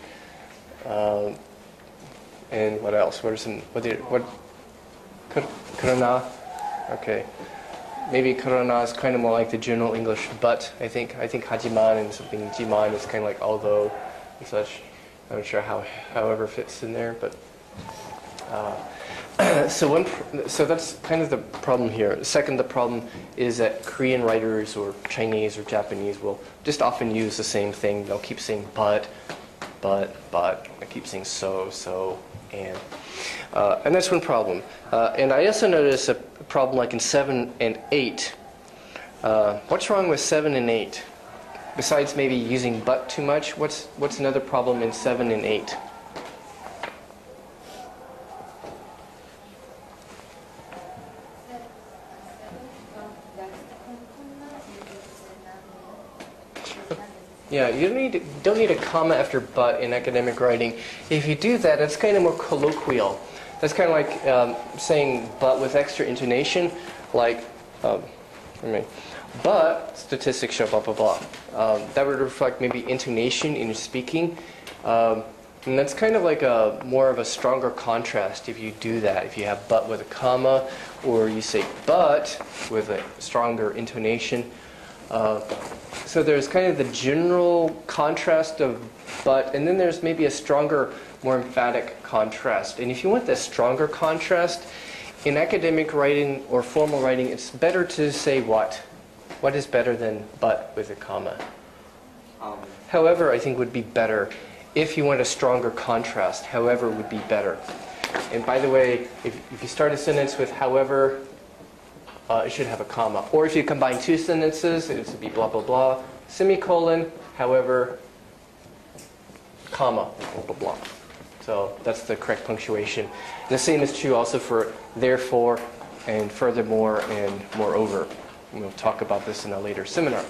A: and what else? What are some? 그러나, Okay. Maybe korona is kind of more like the general English but. I think hajiman and something jiman is kind of like although and such. I'm not sure however fits in there, but so that's kind of the problem here. Second, the problem is that Korean writers or Chinese or Japanese will just often use the same thing. They'll keep saying but. They keep saying so, and that's one problem. And I also notice a problem like in 7 and 8. What's wrong with 7 and 8? Besides maybe using but too much, what's another problem in 7 and 8? Yeah, you don't need a comma after but in academic writing. If you do that, it's kind of more colloquial. That's kind of like saying but with extra intonation, like, but statistics show blah, blah, blah. That would reflect maybe intonation in your speaking. And that's kind of like more of a stronger contrast if you do that. If you have but with a comma, or you say but with a stronger intonation. So there's kind of the general contrast of but, and then there's maybe a stronger, more emphatic contrast. And if you want the stronger contrast, in academic writing or formal writing, it's better to say what? What is better than but with a comma? However, I think would be better. If you want a stronger contrast, however would be better. And by the way, if you start a sentence with however, it should have a comma. Or if you combine two sentences, it would be blah, blah, blah, semicolon, however, comma, blah, blah, blah. So that's the correct punctuation. And the same is true also for therefore and furthermore and moreover. We'll talk about this in a later seminar.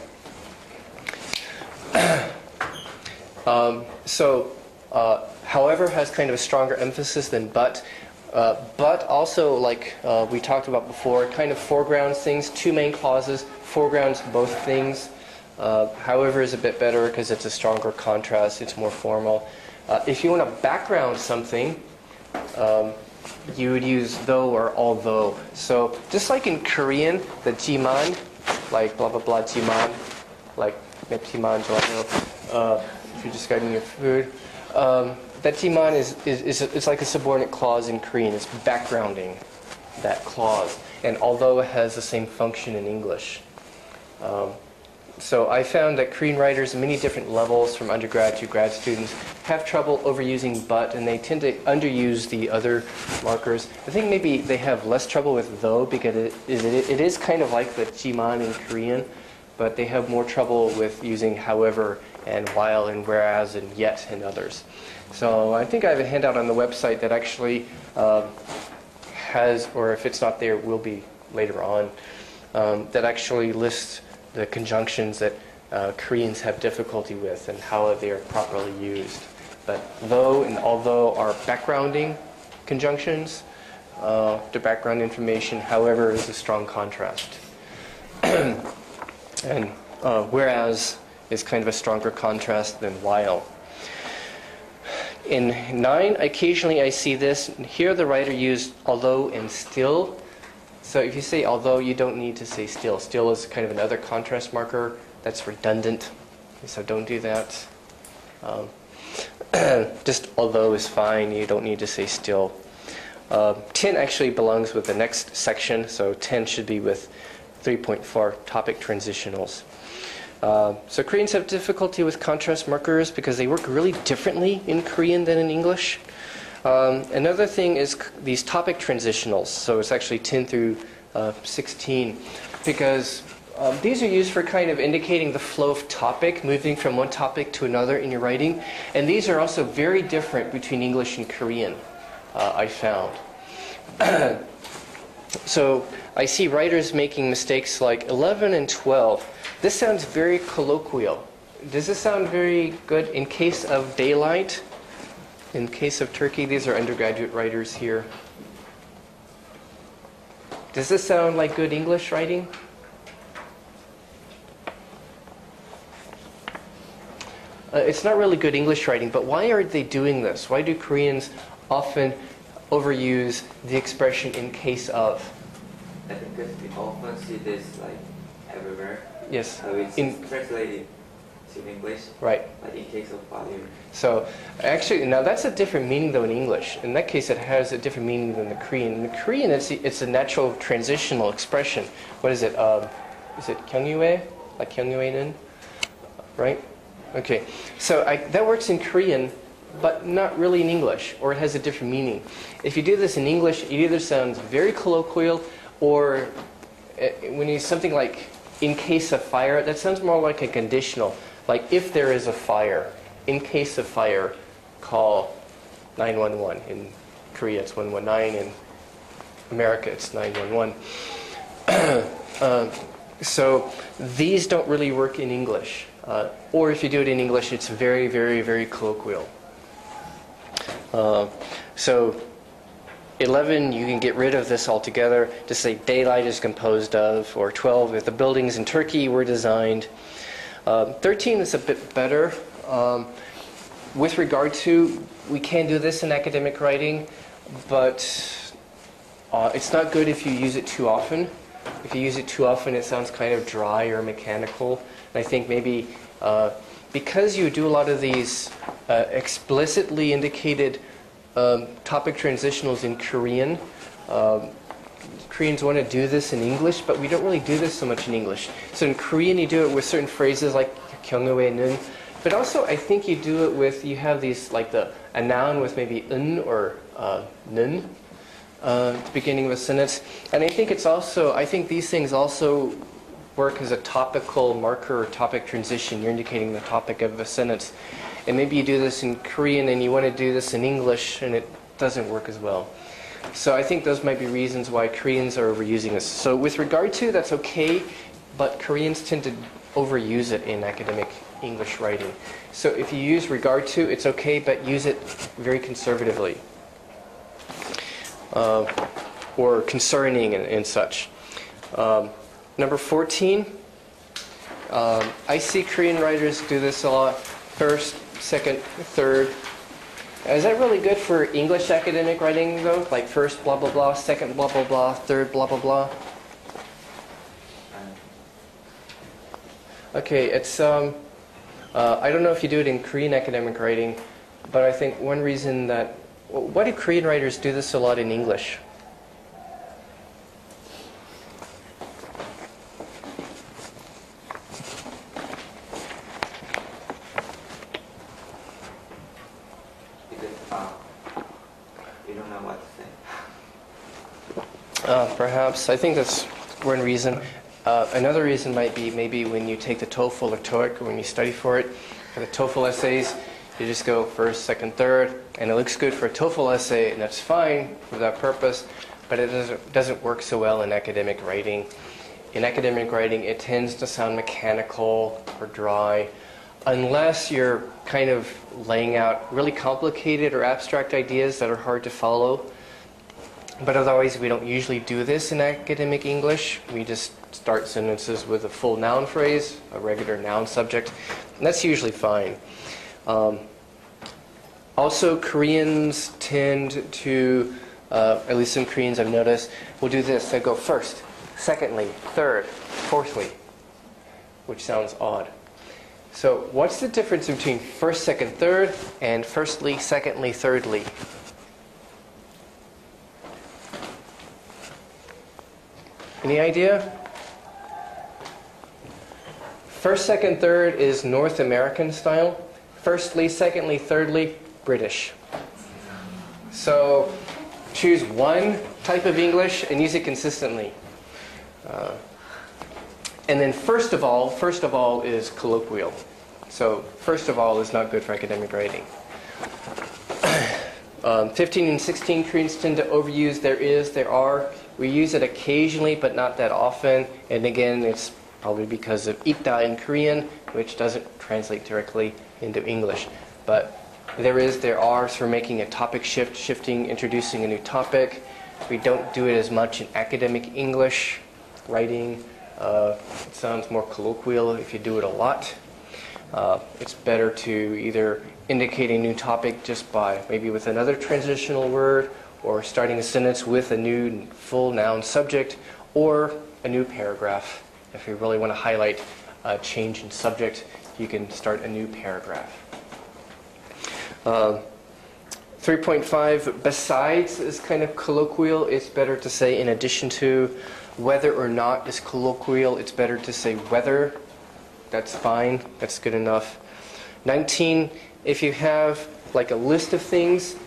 A: However has kind of a stronger emphasis than but. But also, like we talked about before, it kind of foregrounds things. Two main clauses, foregrounds both things. However is a bit better because it's a stronger contrast, it's more formal. If you want to background something, you would use though or although. So just like in Korean, the jiman, like blah blah blah jiman, like jiman, if you're describing your food. That jiman is like a subordinate clause in Korean. It's backgrounding that clause. And although it has the same function in English. So I found that Korean writers at many different levels, from undergrad to grad students, have trouble overusing but, and they tend to underuse the other markers. I think maybe they have less trouble with though, because it is kind of like the jiman in Korean, but they have more trouble with using however and while and whereas and yet and others. So I think I have a handout on the website that actually has, or if it's not there, will be later on, that actually lists the conjunctions that Koreans have difficulty with and how they are properly used. But though and although are backgrounding conjunctions to background information, however is a strong contrast. And whereas is kind of a stronger contrast than while. In 9, occasionally I see this. Here the writer used although and still. So if you say although, you don't need to say still. Still is kind of another contrast marker that's redundant. So don't do that. Just although is fine. You don't need to say still. 10 actually belongs with the next section. So 10 should be with 3.4 topic transitionals. So Koreans have difficulty with contrast markers because they work really differently in Korean than in English. Another thing is these topic transitionals. So it's actually 10 through 16, because these are used for kind of indicating the flow of topic, moving from one topic to another in your writing. And these are also very different between English and Korean, I found. So I see writers making mistakes like 11 and 12. This sounds very colloquial. Does this sound very good in case of daylight? In case of Turkey, these are undergraduate writers here. Does this sound like good English writing? It's not really good English writing, but why are they doing this? Why do Koreans often overuse the expression in case of?
D: I think because we often see this like everywhere.
A: Yes.
D: So it's translated to English.
A: Right.
D: Like in case of value.
A: So actually, now that's a different meaning though in English. In that case, it has a different meaning than the Korean. In the Korean, it's a natural transitional expression. What is it? Is it 경유해? Like 경유해는? Right? Okay. So that works in Korean, but not really in English, or it has a different meaning. If you do this in English, it either sounds very colloquial, or when you use something like in case of fire, that sounds more like a conditional. Like if there is a fire, in case of fire, call 911. In Korea, it's 119. In America, it's 911. So these don't really work in English. Or if you do it in English, it's very, very, very colloquial. So 11, you can get rid of this altogether. Just say daylight is composed of, or 12, if the buildings in Turkey were designed. 13 is a bit better. With regard to, we can do this in academic writing, but it's not good if you use it too often. If you use it too often, it sounds kind of dry or mechanical. And I think maybe because you do a lot of these explicitly indicated topic transitionals in Korean, Koreans want to do this in English, but we don't really do this so much in English. So in Korean, you do it with certain phrases like 경우에는, but also I think you do it with, you have these, like a noun with maybe 은 or 는 at the beginning of a sentence. And I think it's also, I think these things also work as a topical marker or topic transition. You're indicating the topic of a sentence. And maybe you do this in Korean and you want to do this in English and it doesn't work as well. So I think those might be reasons why Koreans are overusing this. So with regard to, that's okay, but Koreans tend to overuse it in academic English writing. So if you use regard to, it's okay, but use it very conservatively. Or concerning and such. Number 14, I see Korean writers do this a lot. First, second, third. Is that really good for English academic writing though? Like first blah blah blah, second blah blah blah, third blah blah blah? Okay, it's I don't know if you do it in Korean academic writing, but I think one reason that, why do Korean writers do this a lot in English? Perhaps. I think that's one reason. Another reason might be maybe when you take the TOEFL or TOEIC, or when you study for it, for the TOEFL essays, you just go first, second, third, and it looks good for a TOEFL essay, and that's fine for that purpose, but it doesn't work so well in academic writing. In academic writing, it tends to sound mechanical or dry, unless you're kind of laying out really complicated or abstract ideas that are hard to follow. But otherwise, we don't usually do this in academic English. We just start sentences with a full noun phrase, a regular noun subject, and that's usually fine. Also, Koreans tend to, at least some Koreans I've noticed, will do this. They go first, secondly, third, fourthly, which sounds odd. So what's the difference between first, second, third, and firstly, secondly, thirdly? Any idea? First, second, third is North American style. Firstly, secondly, thirdly, British. So choose one type of English and use it consistently. And then first of all is colloquial. So first of all is not good for academic writing. 15 and 16 Koreans tend to overuse there is, there are. We use it occasionally, but not that often. And again, it's probably because of 있다 in Korean, which doesn't translate directly into English. But there is, there are, so we're making a topic shift, shifting, introducing a new topic. We don't do it as much in academic English writing. It sounds more colloquial if you do it a lot. It's better to either indicate a new topic just by maybe with another transitional word, or starting a sentence with a new full noun subject, or a new paragraph. If you really want to highlight a change in subject, you can start a new paragraph. 3.5, besides is kind of colloquial. It's better to say in addition to. Whether or not is colloquial. It's better to say whether. That's fine. That's good enough. 19, if you have like a list of things,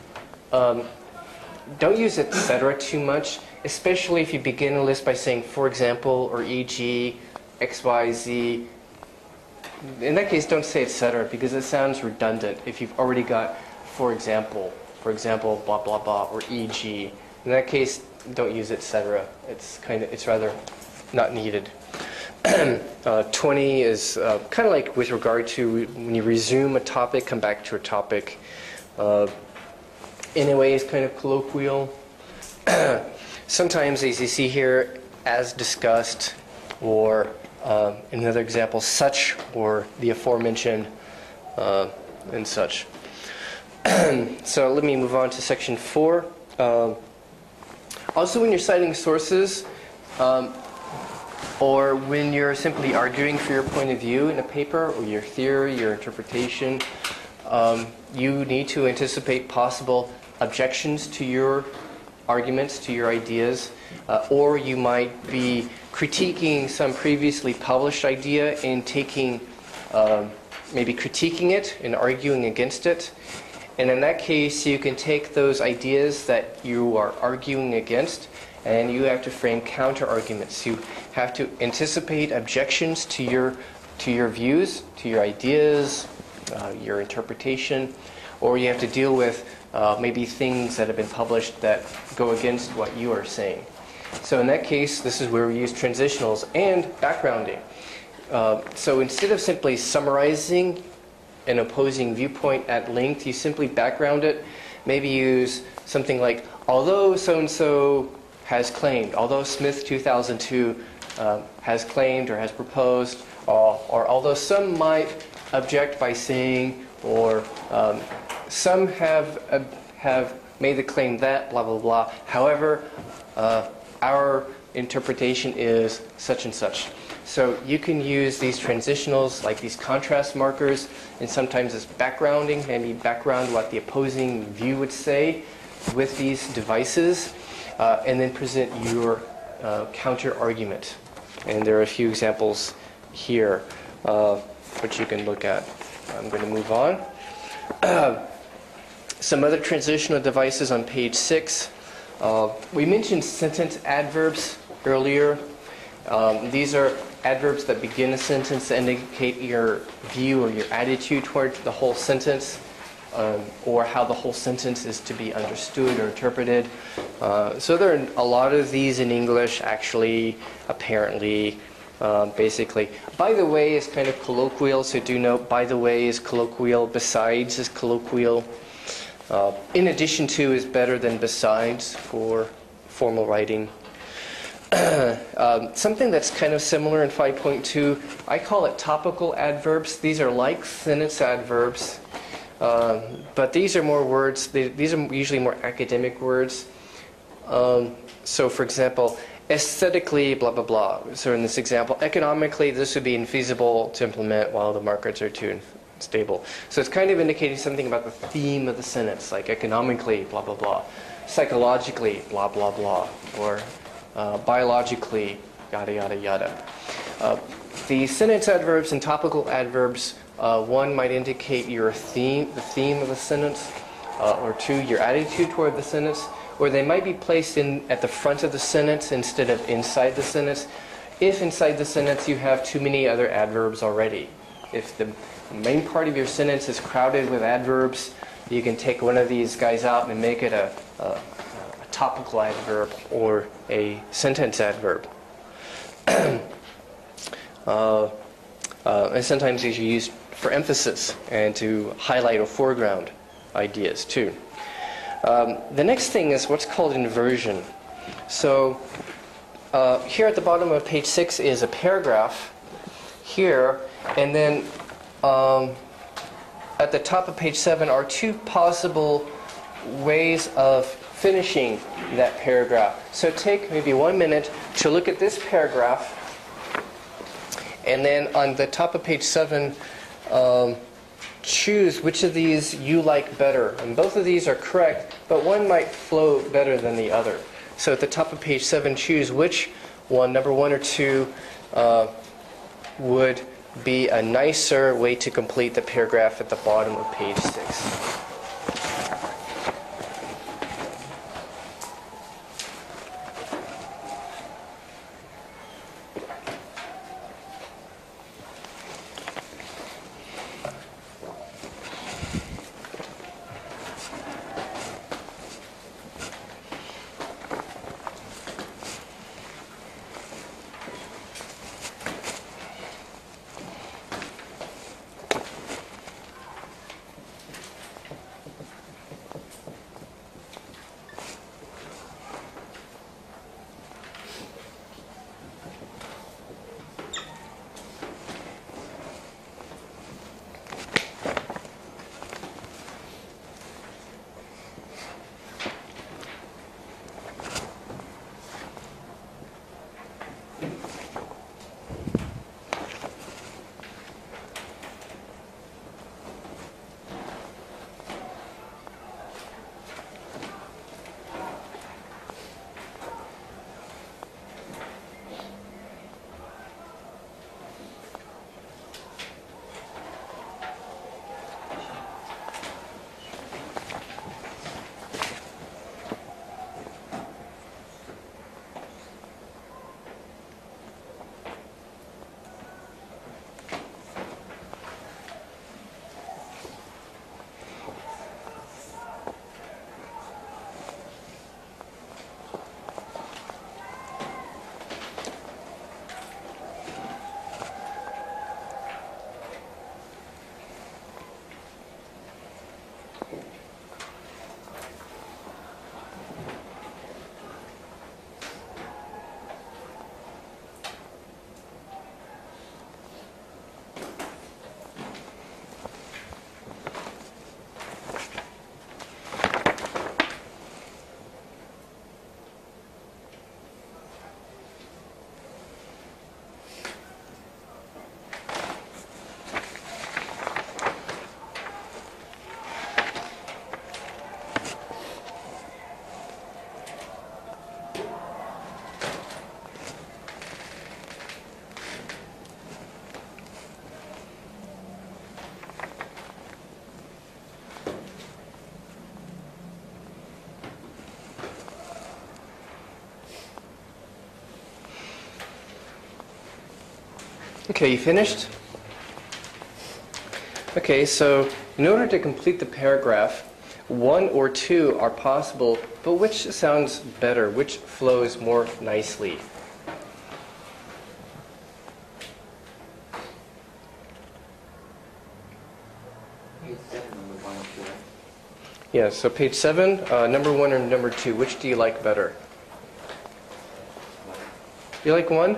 A: don't use etc. too much, especially if you begin a list by saying for example or e.g., x, y, z. In that case, don't say etc. because it sounds redundant if you've already got for example, blah, blah, blah, or e.g. In that case, don't use etc. It's rather not needed. 20 is kind of like with regard to when you resume a topic, come back to a topic. Anyway, is kind of colloquial. Sometimes, as you see here, as discussed, or in another example, such, or the aforementioned, and such. So let me move on to section 4. Also, when you're citing sources, or when you're simply arguing for your point of view in a paper, or your theory, your interpretation, you need to anticipate possible objections to your arguments, to your ideas, or you might be critiquing some previously published idea and maybe critiquing it and arguing against it. And in that case, you can take those ideas that you are arguing against and you have to frame counter-arguments. You have to anticipate objections to your views, to your ideas, your interpretation, or you have to deal with maybe things that have been published that go against what you are saying. So in that case, this is where we use transitionals and backgrounding. So instead of simply summarizing an opposing viewpoint at length, you simply background it. Maybe use something like, although so-and-so has claimed, although Smith 2002 has claimed or has proposed, or although some might object by saying, or some have made the claim that, blah, blah, blah. However, our interpretation is such and such. So you can use these transitionals, like these contrast markers, and sometimes as backgrounding, maybe background what the opposing view would say with these devices, and then present your counter argument. And there are a few examples here which you can look at. I'm going to move on. Some other transitional devices on page 6. We mentioned sentence adverbs earlier. These are adverbs that begin a sentence to indicate your view or your attitude toward the whole sentence, or how the whole sentence is to be understood or interpreted. So there are a lot of these in English, actually, apparently, basically. By the way is kind of colloquial, so do note by the way is colloquial, besides is colloquial. In addition to is better than besides for formal writing. Something that's kind of similar in 5.2, I call it topical adverbs. These are like sentence adverbs, but these are more words. These are usually more academic words. So, for example, aesthetically, blah, blah, blah. So in this example, economically, this would be infeasible to implement while the markets are too unstable. So it's kind of indicating something about the theme of the sentence, like economically, blah, blah, blah. Psychologically, blah, blah, blah. Or biologically, yada, yada, yada. The sentence adverbs and topical adverbs, one might indicate your theme, the theme of the sentence, or two, your attitude toward the sentence, or they might be placed at the front of the sentence instead of inside the sentence, if inside the sentence you have too many other adverbs already. If the main part of your sentence is crowded with adverbs, you can take one of these guys out and make it a topical adverb or a sentence adverb. And sometimes these are used for emphasis and to highlight or foreground ideas too. The next thing is what's called inversion. So here at the bottom of page 6 is a paragraph here, and then at the top of page 7 are two possible ways of finishing that paragraph. So take maybe 1 minute to look at this paragraph, and then on the top of page 7, choose which of these you like better. And both of these are correct, but one might flow better than the other. So at the top of page 7, choose which one, number 1 or 2, would be a nicer way to complete the paragraph at the bottom of page 6. Okay, you finished? Okay, so in order to complete the paragraph, 1 or 2 are possible, but which sounds better? Which flows more nicely?
D: Page 7, number 1 and 2.
A: Yeah, so page 7, number 1 or number 2, which do you like better? You like 1?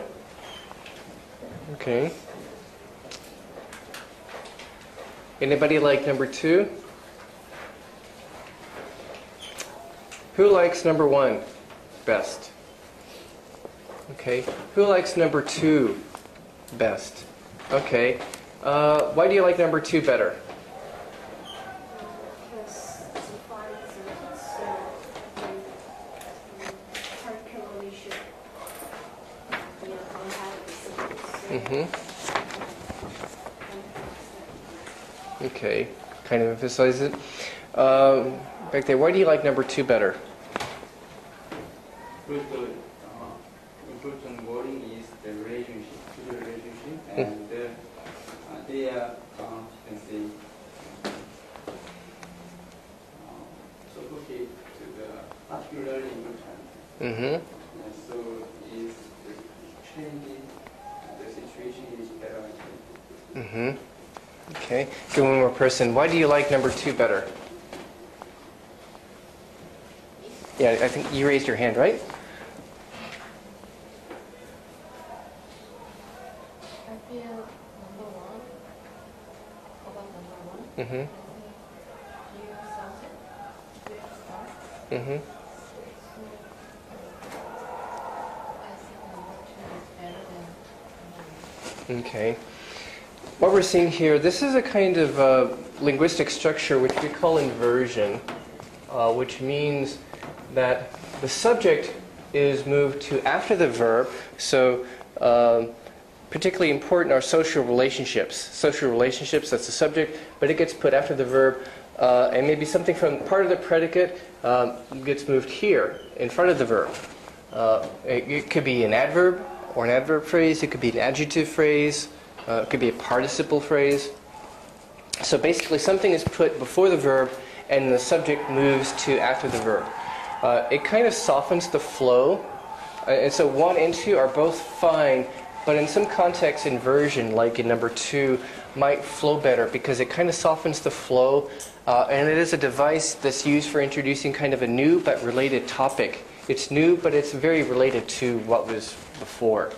A: Okay. Anybody like number 2? Who likes number 1 best? Okay. Who likes number 2 best? Okay. Why do you like number 2 better?
B: Because it's a fine sentence, so calculation, don't have the sentence.
A: Okay, kind of emphasize it. Back there, why do you like number 2 better?
C: Important wording is the relationship, and they are, you can say, support to the particularly important. So is changing the situation is better.
A: Okay, give one more person. Why do you like number 2 better? Yeah, I think you raised your hand, right?
B: I feel number 1, about number 1.
A: Mm-hmm.
B: You sound it.
A: Okay. What we're seeing here, this is a kind of linguistic structure which we call inversion, which means that the subject is moved to after the verb. So particularly important are social relationships. Social relationships, that's the subject, but it gets put after the verb. And maybe something from part of the predicate gets moved here in front of the verb. It could be an adverb or an adverb phrase. It could be an adjective phrase. It could be a participle phrase. So basically something is put before the verb and the subject moves to after the verb. It kind of softens the flow. And so 1 and 2 are both fine, but in some contexts, inversion, like in number 2, might flow better because it kind of softens the flow. And it is a device that's used for introducing kind of a new but related topic. It's new, but it's very related to what was before.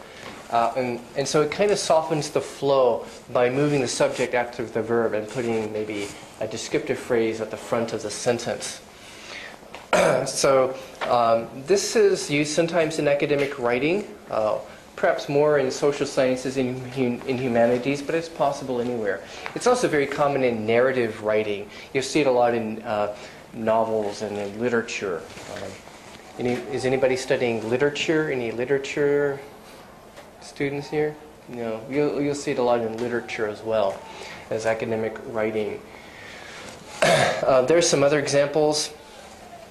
A: And so it kind of softens the flow by moving the subject after the verb and putting maybe a descriptive phrase at the front of the sentence. So this is used sometimes in academic writing, perhaps more in social sciences and in humanities, but it's possible anywhere. It's also very common in narrative writing. You'll see it a lot in novels and in literature. Is anybody studying literature? Any literature students here? No. You'll see it a lot in literature as well as academic writing. There's some other examples.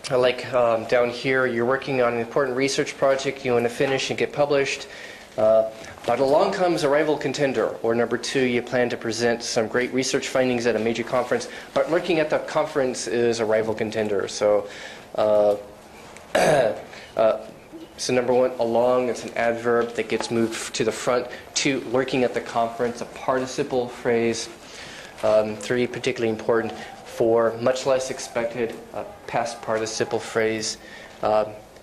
A: Like down here, you're working on an important research project you want to finish and get published. But along comes a rival contender. Or number 2, you plan to present some great research findings at a major conference, but looking at the conference is a rival contender. So so number 1, along, it's an adverb that gets moved to the front. 2, lurking at the conference, a participle phrase. 3, particularly important. 4, much less expected, past participle phrase.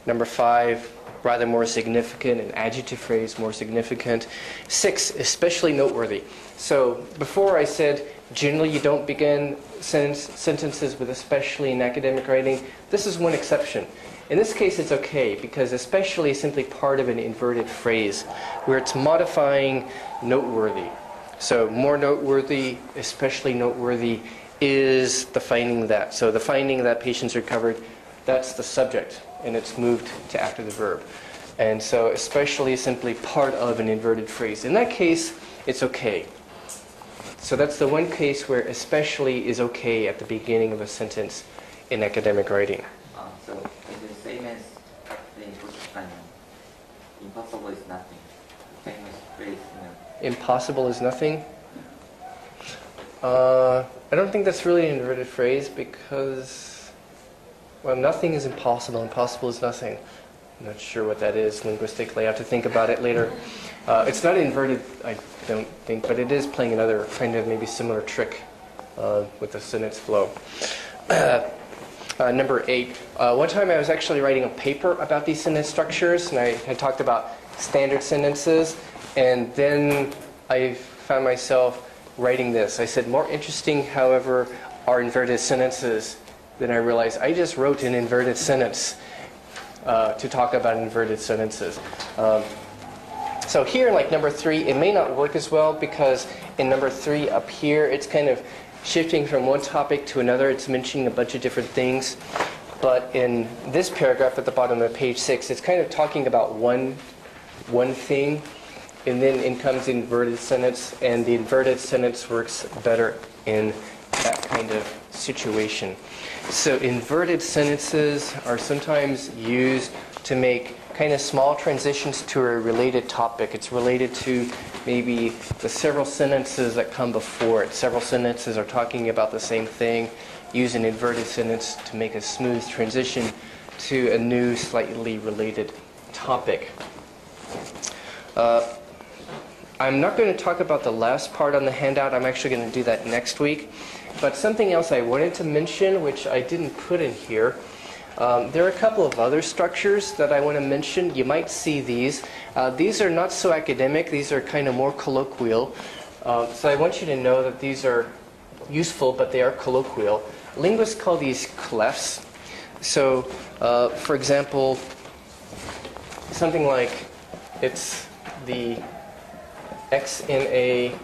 A: Number 5, rather more significant, an adjective phrase, more significant. 6, especially noteworthy. So before I said generally you don't begin sentences with especially in academic writing. This is one exception. In this case, it's okay because especially is simply part of an inverted phrase where it's modifying noteworthy. So more noteworthy, especially noteworthy, is the finding that. So the finding that patients recovered, that's the subject, and it's moved to after the verb. And so especially is simply part of an inverted phrase. In that case, it's okay. So that's the one case where especially is okay at the beginning of a sentence in academic writing.
D: So it's the same as the impossible is nothing. Famous phrase,
A: Impossible is nothing? I don't think that's really an inverted phrase because, well, nothing is impossible. Impossible is nothing. I'm not sure what that is linguistically. I have to think about it later. It's not inverted, I don't think, but it is playing another kind of maybe similar trick with the sentence flow. Number 8. One time I was actually writing a paper about these sentence structures, and I had talked about standard sentences, and then I found myself writing this. I said, more interesting, however, are inverted sentences. Then I realized I just wrote an inverted sentence to talk about inverted sentences. So here, like number 3, it may not work as well because in number 3 up here, it's kind of shifting from one topic to another. It's mentioning a bunch of different things. But in this paragraph at the bottom of page 6, it's kind of talking about one thing. And then in comes the inverted sentence, and the inverted sentence works better in that kind of situation. So inverted sentences are sometimes used to make kind of small transitions to a related topic. It's related to maybe the several sentences that come before it. Several sentences are talking about the same thing. Use an inverted sentence to make a smooth transition to a new, slightly related topic. I'm not going to talk about the last part on the handout. I'm actually going to do that next week. But something else I wanted to mention, which I didn't put in here, there are a couple of other structures that I want to mention. You might see these. These are not so academic. These are kind of more colloquial. So I want you to know that these are useful, but they are colloquial. Linguists call these clefs. So, for example, something like it's the XNA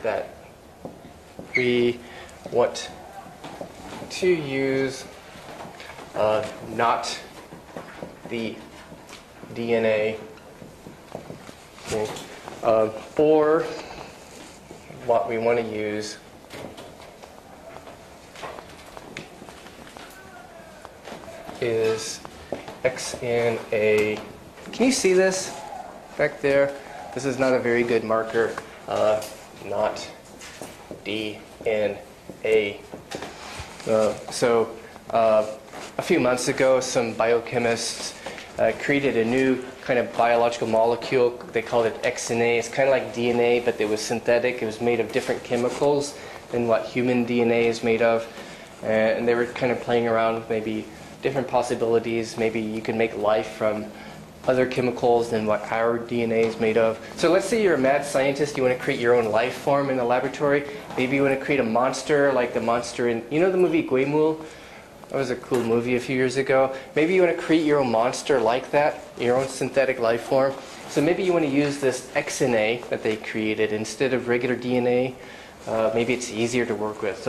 A: that we want to use, not the DNA, okay, or what we want to use is XNA. Can you see this back there? This is not a very good marker. Not DNA. A few months ago, some biochemists created a new kind of biological molecule. They called it XNA. It's kind of like DNA, but it was synthetic. It was made of different chemicals than what human DNA is made of. And they were kind of playing around with maybe different possibilities. Maybe you can make life from other chemicals than what our DNA is made of. So let's say you're a mad scientist, you want to create your own life form in the laboratory. Maybe you want to create a monster like the monster in, you know the movie Guimul? That was a cool movie a few years ago. Maybe you want to create your own monster like that, your own synthetic life form. So maybe you want to use this XNA that they created instead of regular DNA. Maybe it's easier to work with.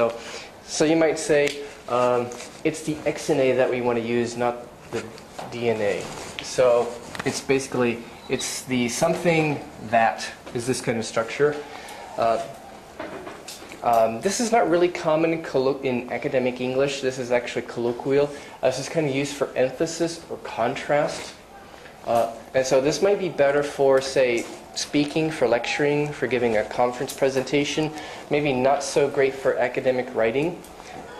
A: So you might say, it's the XNA that we want to use, not the DNA. So it's basically, it's the something that is this kind of structure. This is not really common in academic English. This is actually colloquial. This is kind of used for emphasis or contrast. And so this might be better for, say, speaking, for lecturing, for giving a conference presentation. Maybe not so great for academic writing.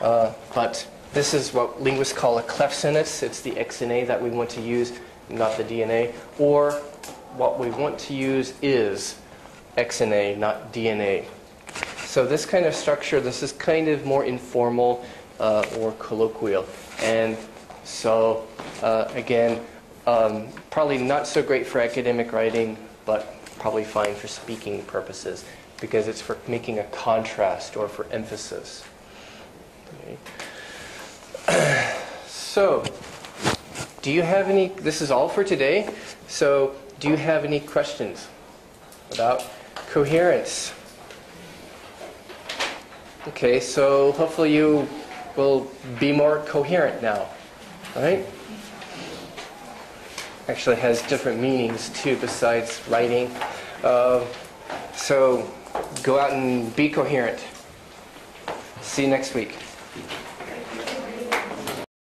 A: But this is what linguists call a cleft sentence. It's the XNA that we want to use, not the DNA. Or what we want to use is XNA, not DNA. So this kind of structure, this is kind of more informal or colloquial. And so, again, probably not so great for academic writing, but probably fine for speaking purposes because it's for making a contrast or for emphasis. Okay. So, do you have any, this is all for today, so do you have any questions about coherence? Okay, so hopefully you will be more coherent now, right? Actually has different meanings too besides writing. So go out and be coherent. See you next week.